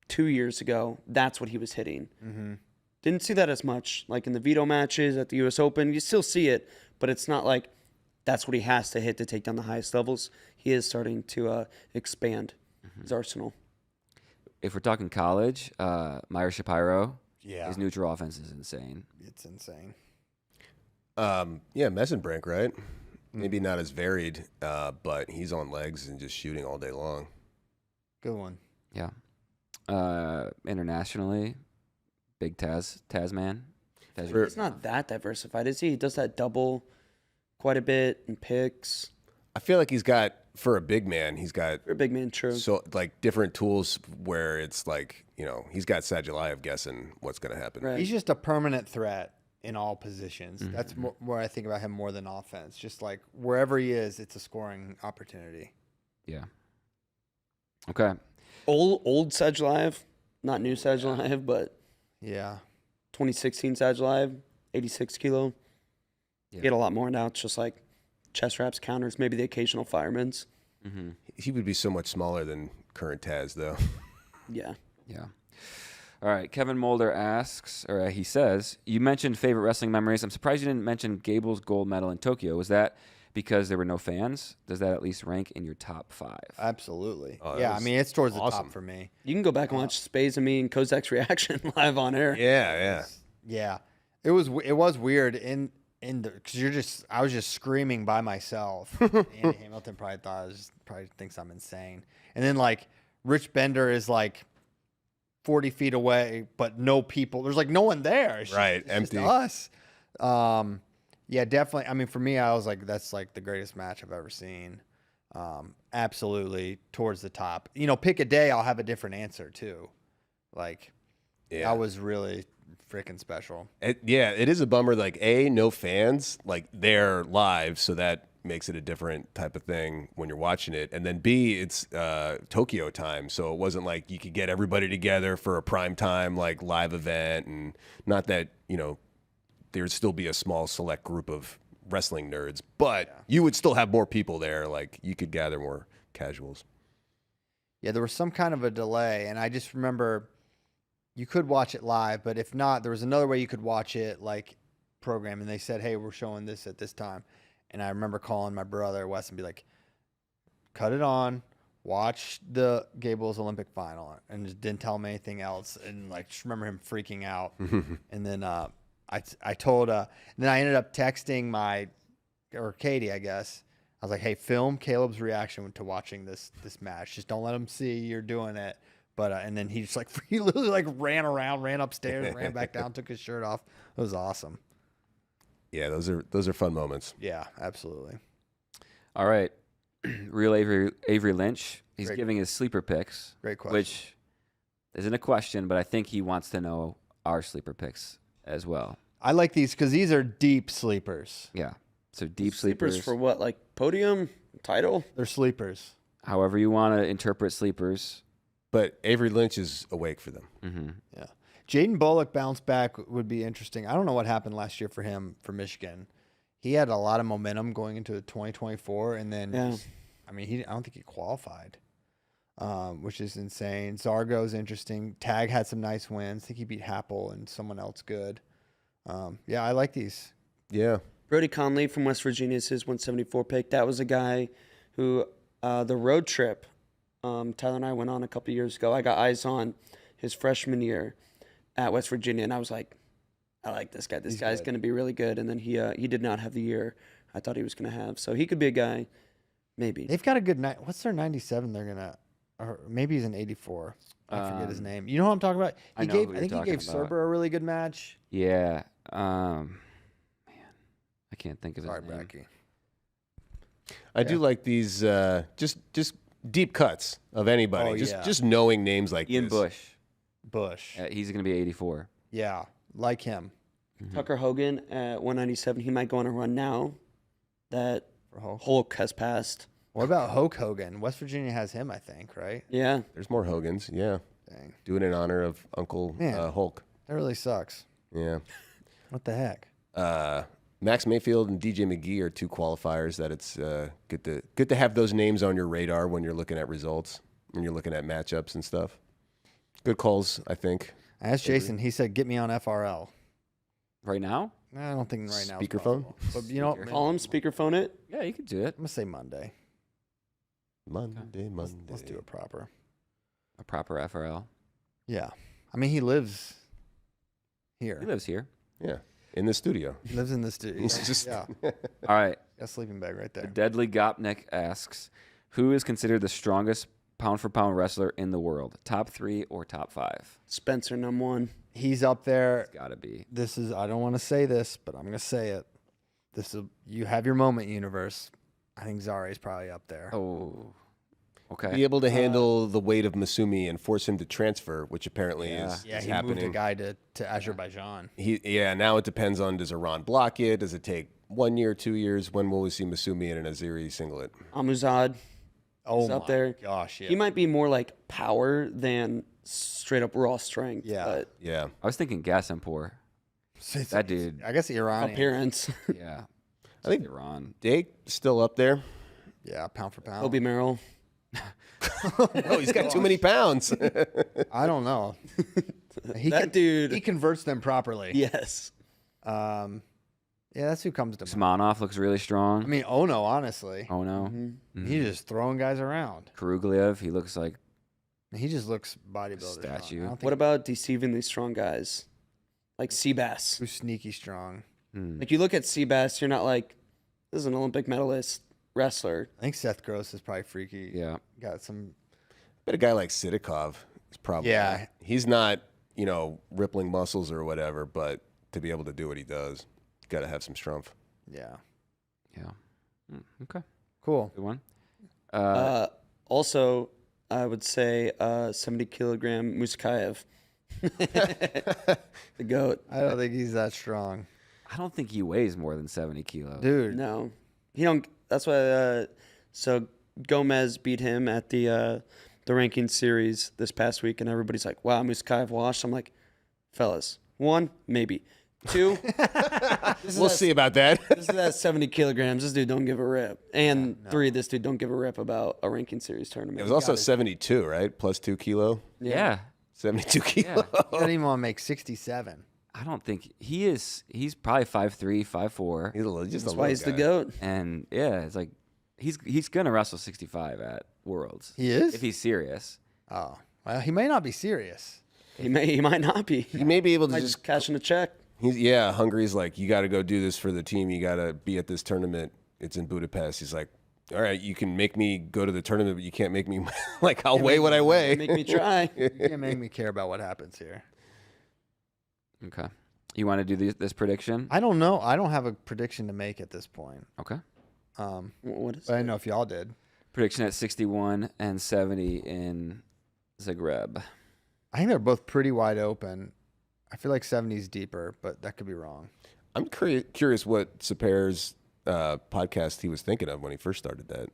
2 years ago, that's what he was hitting. Didn't see that as much. Like in the Vito matches at the U.S. Open, you still see it, but it's not like that's what he has to hit to take down the highest levels. He is starting to expand his arsenal. If we're talking college, Meyer Shapiro, Yeah. his neutral offense is insane. It's insane. Yeah, Messenbrink, right? Maybe not as varied, but he's on legs and just shooting all day long. Good one. Yeah. Internationally, big Tasman. He's not that diversified, is he? He does that double quite a bit and picks. I feel like he's got, for a big man, he's got For a big man, true. so like different tools where it's like, he's got Sadulayev guessing what's going to happen. Right. He's just a permanent threat in all positions. That's where I think about him more than offense. Just like wherever he is, it's a scoring opportunity. Yeah. Okay. Old Sadulayev, not new Sadulayev, but Yeah. 2016 Sadulayev, 86 kilo. Yeah. He had a lot more now. It's just like chest wraps, counters, maybe the occasional fireman's. Mm-hmm. He would be so much smaller than current Taz, though. Yeah. Yeah. All right. Kevin Mulder asks, or he says, you mentioned favorite wrestling memories. I'm surprised you didn't mention Gable's gold medal in Tokyo. Was that because there were no fans? Does that at least rank in your top 5? Absolutely. Oh, that yeah, I was mean, it's towards the awesome. top for me. You can go back and watch Spaze and me and Kozak's reaction live on air. Yeah. Yeah. It was weird because I was just screaming by myself. Andy Hamilton probably thinks I'm insane. And then like Rich Bender is like 40 feet away, but no people. There's like no one there. It's Right, just empty. us. Yeah, definitely. I mean, for me, I was like, that's like the greatest match I've ever seen. Absolutely towards the top. Pick a day, I'll have a different answer too. Like, Yeah. that was really freaking special. It is a bummer. Like, no fans, like they're live, so that makes it a different type of thing when you're watching it. And then B, it's Tokyo time, so it wasn't like you could get everybody together for a prime time like live event, and not that there'd still be a small select group of wrestling nerds, but you would still have more people there. Like you could gather more casuals. Yeah, there was some kind of a delay, and I just remember you could watch it live, but if not, there was another way you could watch it, like program, and they said, hey, we're showing this at this time. And I remember calling my brother, Wes, and be like, cut it on, watch the Gables Olympic final, and just didn't tell him anything else. And like, just remember him freaking out. And then I told, and then I ended up texting Katie, I guess. I was like, hey, film Caleb's reaction to watching this match. Just don't let him see you're doing it. But and then he just like he literally like ran upstairs, ran back down, took his shirt off. It was awesome. Yeah, those are fun moments. Yeah, absolutely. All right. Real Avery Lynch. He's Great. giving his sleeper picks. Great question. Which isn't a question, but I think he wants to know our sleeper picks as well. I like these because these are deep sleepers. Yeah. So deep sleepers. For what? Like podium? Title? They're sleepers. However you want to interpret sleepers. But Avery Lynch is awake for them. Mm-hmm. Yeah. Jaden Bullock bounce back would be interesting. I don't know what happened last year for him for Michigan. He had a lot of momentum going into 2024, and then I don't think he qualified, which is insane. Zargo's interesting. Tag had some nice wins. I think he beat Happel and someone else good. Yeah, I like these. Yeah. Brody Conley from West Virginia is his 174 pick. That was a guy who the road trip Tyler and I went on a couple years ago. I got eyes on his freshman year at West Virginia, and I was like, I like this guy. This guy's going to be really good. And then he did not have the year I thought he was going to have. So he could be a guy, maybe. They've got a good night. What's their 97? They're gonna, or maybe he's an 84. I forget his name. You know what I'm talking about? I know who you're I think he talking gave about. Serber a really good match. Yeah. Man, I can't think of his Sorry, name. Bracky. I do like these just deep cuts of anybody. Oh, just knowing names like Ian this. Bush. He's going to be 84. Yeah, like him. Tucker Hogan at 197. He might go on a run now that For Hulk. Hulk has passed. What about Hulk Hogan? West Virginia has him, I think, right? Yeah. There's more Hogans. Yeah. Dang. Do it in honor of Uncle Man. Hulk. That really sucks. Yeah. What the heck? Max Mayfield and DJ McGee are two qualifiers that it's good to have those names on your radar when you're looking at results, when you're looking at matchups and stuff. Good calls, I think. I asked Jason. He said, "Get me on FRL." Right now? I don't think right now. Speakerphone? But you know, Call him, speakerphone it. Yeah, you could do it. I'm gonna say Monday. Monday. Let's do it proper. A proper FRL. Yeah, I mean he lives here. He lives here. Yeah, in the studio. He lives in the studio. He's just Yeah, All right. got a sleeping bag right there. Deadly Gopnik asks, who is considered the strongest pound-for-pound wrestler in the world? Top 3 or top 5? Spencer, number 1. He's up there. It's got to be. This is. I don't want to say this, but I'm gonna say it. This is. You have your moment, universe. I think Zari's probably up there. Oh, okay. Be able to handle the weight of Masumi and force him to transfer, which apparently is Yeah, he happening. moved a guy to Azerbaijan. Now it depends on, does Iran block it? Does it take 1 year, 2 years? When will we see Masumi in an Azeri singlet? Amuzad. Oh He's my up there. gosh, yeah. He might be more like power than straight up raw strength. Yeah. But Yeah. I was thinking Gazimpur. That dude. I guess Iran. appearance. Yeah. I think Iran. Jake still up there. Yeah, pound for pound. Kobe Merrill. Oh, he's got too many pounds. I don't know. Dude. He converts them properly. Yes. Yeah, that's who comes to mind. Smanov looks really strong. I mean, Ono, honestly. Oh no. Mm-hmm. He's just throwing guys around. Karugliev, he looks like He just looks bodybuilder. Statue. I don't think What about deceivingly strong guys? Like Seabass. who's sneaky strong? Like you look at Seabass, you're not like, this is an Olympic medalist wrestler. I think Seth Gross is probably freaky. yeah. Got some. But a guy like Sidikov is probably. Yeah. He's not, rippling muscles or whatever, but to be able to do what he does, got to have some strumph. Yeah. Yeah. Okay. Cool. Good one. Also, I would say 70 kilogram Muskayev. The GOAT. I don't think he's that strong, I don't think he weighs more than 70 kilos. dude. No. He don't. That's why. So Gomez beat him at the ranking series this past week, and everybody's like, wow, Muskayev washed. I'm like, fellas, 1, maybe. 2, We'll see about that. this is at 70 kilograms. This dude don't give a rip. And 3, this dude don't give a rip about a ranking series tournament. It was also 72, right? Plus 2 kilo. Yeah. 72 kilo. He doesn't even want to make 67. I don't think he is. He's probably 5'3", 5'4". Just That's a why little he's the guy. GOAT. And yeah, it's like he's gonna wrestle 65 at Worlds. He is? If he's serious. Oh, well, he may not be serious. He might not be. He may be able to Might just. just cashing a check. Hungary's like, you got to go do this for the team. You got to be at this tournament. It's in Budapest. He's like, all right, you can make me go to the tournament, but you can't make me, I'll weigh what I weigh. Make me try. You can't make me care about what happens here. Okay. You want to do this prediction? I don't know. I don't have a prediction to make at this point. Okay. What is But I didn't know if y'all did. Prediction at 61 and 70 in Zagreb. I think they're both pretty wide open. I feel like 70 is deeper, but that could be wrong. I'm curious what Saper's podcast he was thinking of when he first started that.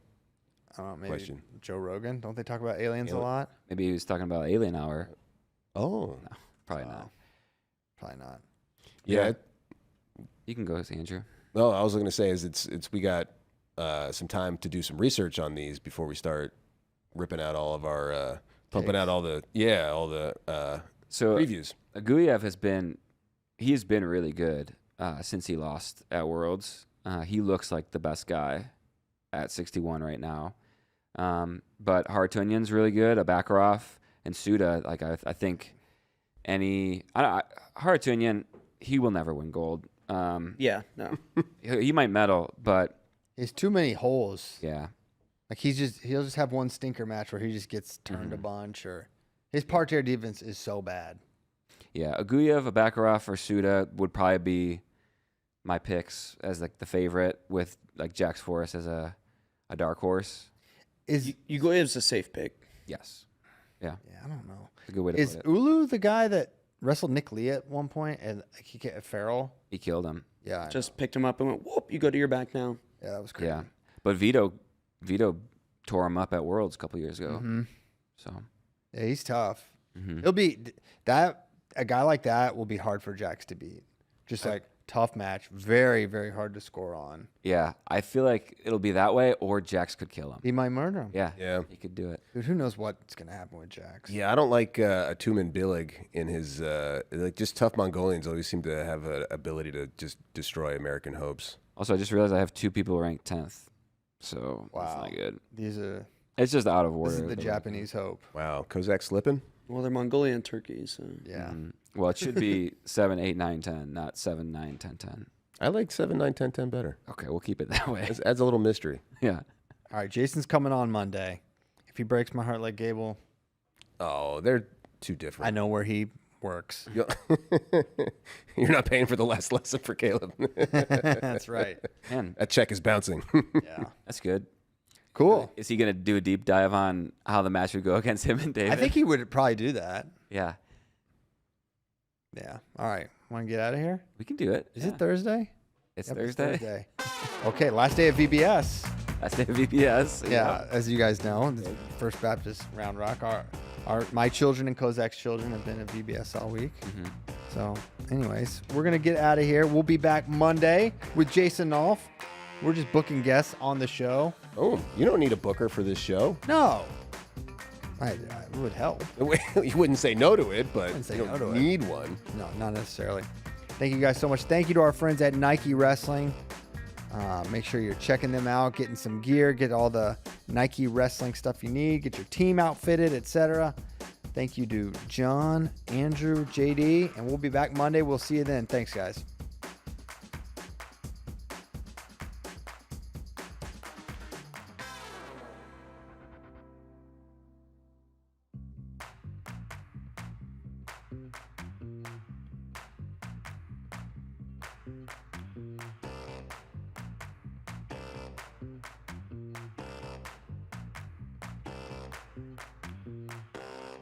I don't know, maybe Question. Joe Rogan. Don't they talk about aliens a lot? Maybe he was talking about Alien Hour. Oh. Probably not. Probably not. Yeah. You can go, Andrew. No, I was going to say is it's we got some time to do some research on these before we start ripping out all of our pumping out all the So previews. Aguyev has been really good since he lost at Worlds. He looks like the best guy at 61 right now. But Hartunyan's really good. Abakarov and Suda, like I think Hartunyan, he will never win gold. Yeah, no. He might medal, but There's too many holes. yeah. Like he'll just have one stinker match where he just gets turned a bunch, or his parterre defense is so bad. Yeah, Aguyev, Abakarov, or Suda would probably be my picks as like the favorite, with like Jax Forrest as a dark horse. Is Ugojev's a safe pick. Yes. yeah, I don't know. It's a good way to Is put it. Ulu the guy that wrestled Nick Lee at one point and he get FRL? He killed him. Yeah, I Just picked him up and went, whoop, you go to your back now. know. Yeah, that was crazy. Yeah. But Vito tore him up at Worlds a couple years ago. Mm-hmm. So Yeah, he's tough. mhm. He'll be that a guy like that will be hard for Jax to beat. Just like Tough match. Very, very hard to score on. Yeah, I feel like it'll be that way, or Jax could kill him. He might murder him. Yeah, Yeah. he could do it. Dude, who knows what's going to happen with Jax? Yeah, I don't like Atuman Bilig in his like just tough Mongolians always seem to have an ability to just destroy American hopes. Also, I just realized I have 2 people ranked 10th, so that's Wow. not good. These are It's just out of order. this is the Japanese hope. Wow, Kozak slipping? Well, they're Mongolian turkeys. So. Yeah. Well, it should be 7, 8, 9, 10, not 7, 9, 10, 10. I like 7, 9, 10, 10 better. Okay, we'll keep it that way. It adds a little mystery. Yeah. All right, Jason's coming on Monday. If he breaks my heart like Gable, Oh, they're too different. I know where he works. You're not paying for the last lesson for Caleb. That's right. Man, That check is bouncing. Yeah. that's good. Cool. Is he going to do a deep dive on how the match would go against him and David? I think he would probably do that. Yeah, Yeah. All right. Want to get out of here? we can do it. Is Yeah. it Thursday? It's Yep, Thursday. Okay, last day of VBS. Last day of VPS. Yeah, as you guys know, the First Baptist Round Rock. My children and Kozak's children have been at VBS all week. Mhm. So, anyways, we're gonna get out of here. We'll be back Monday with Jason Nolf. We're just booking guests on the show. Oh, you don't need a booker for this show. No, I would help. You wouldn't say no to it, but Wouldn't say you no don't to it. need one. No, not necessarily. Thank you guys so much. Thank you to our friends at Nike Wrestling. Make sure you're checking them out, getting some gear, get all the Nike wrestling stuff you need, get your team outfitted, etc. Thank you to John, Andrew, JD, and we'll be back Monday. We'll see you then. Thanks, guys.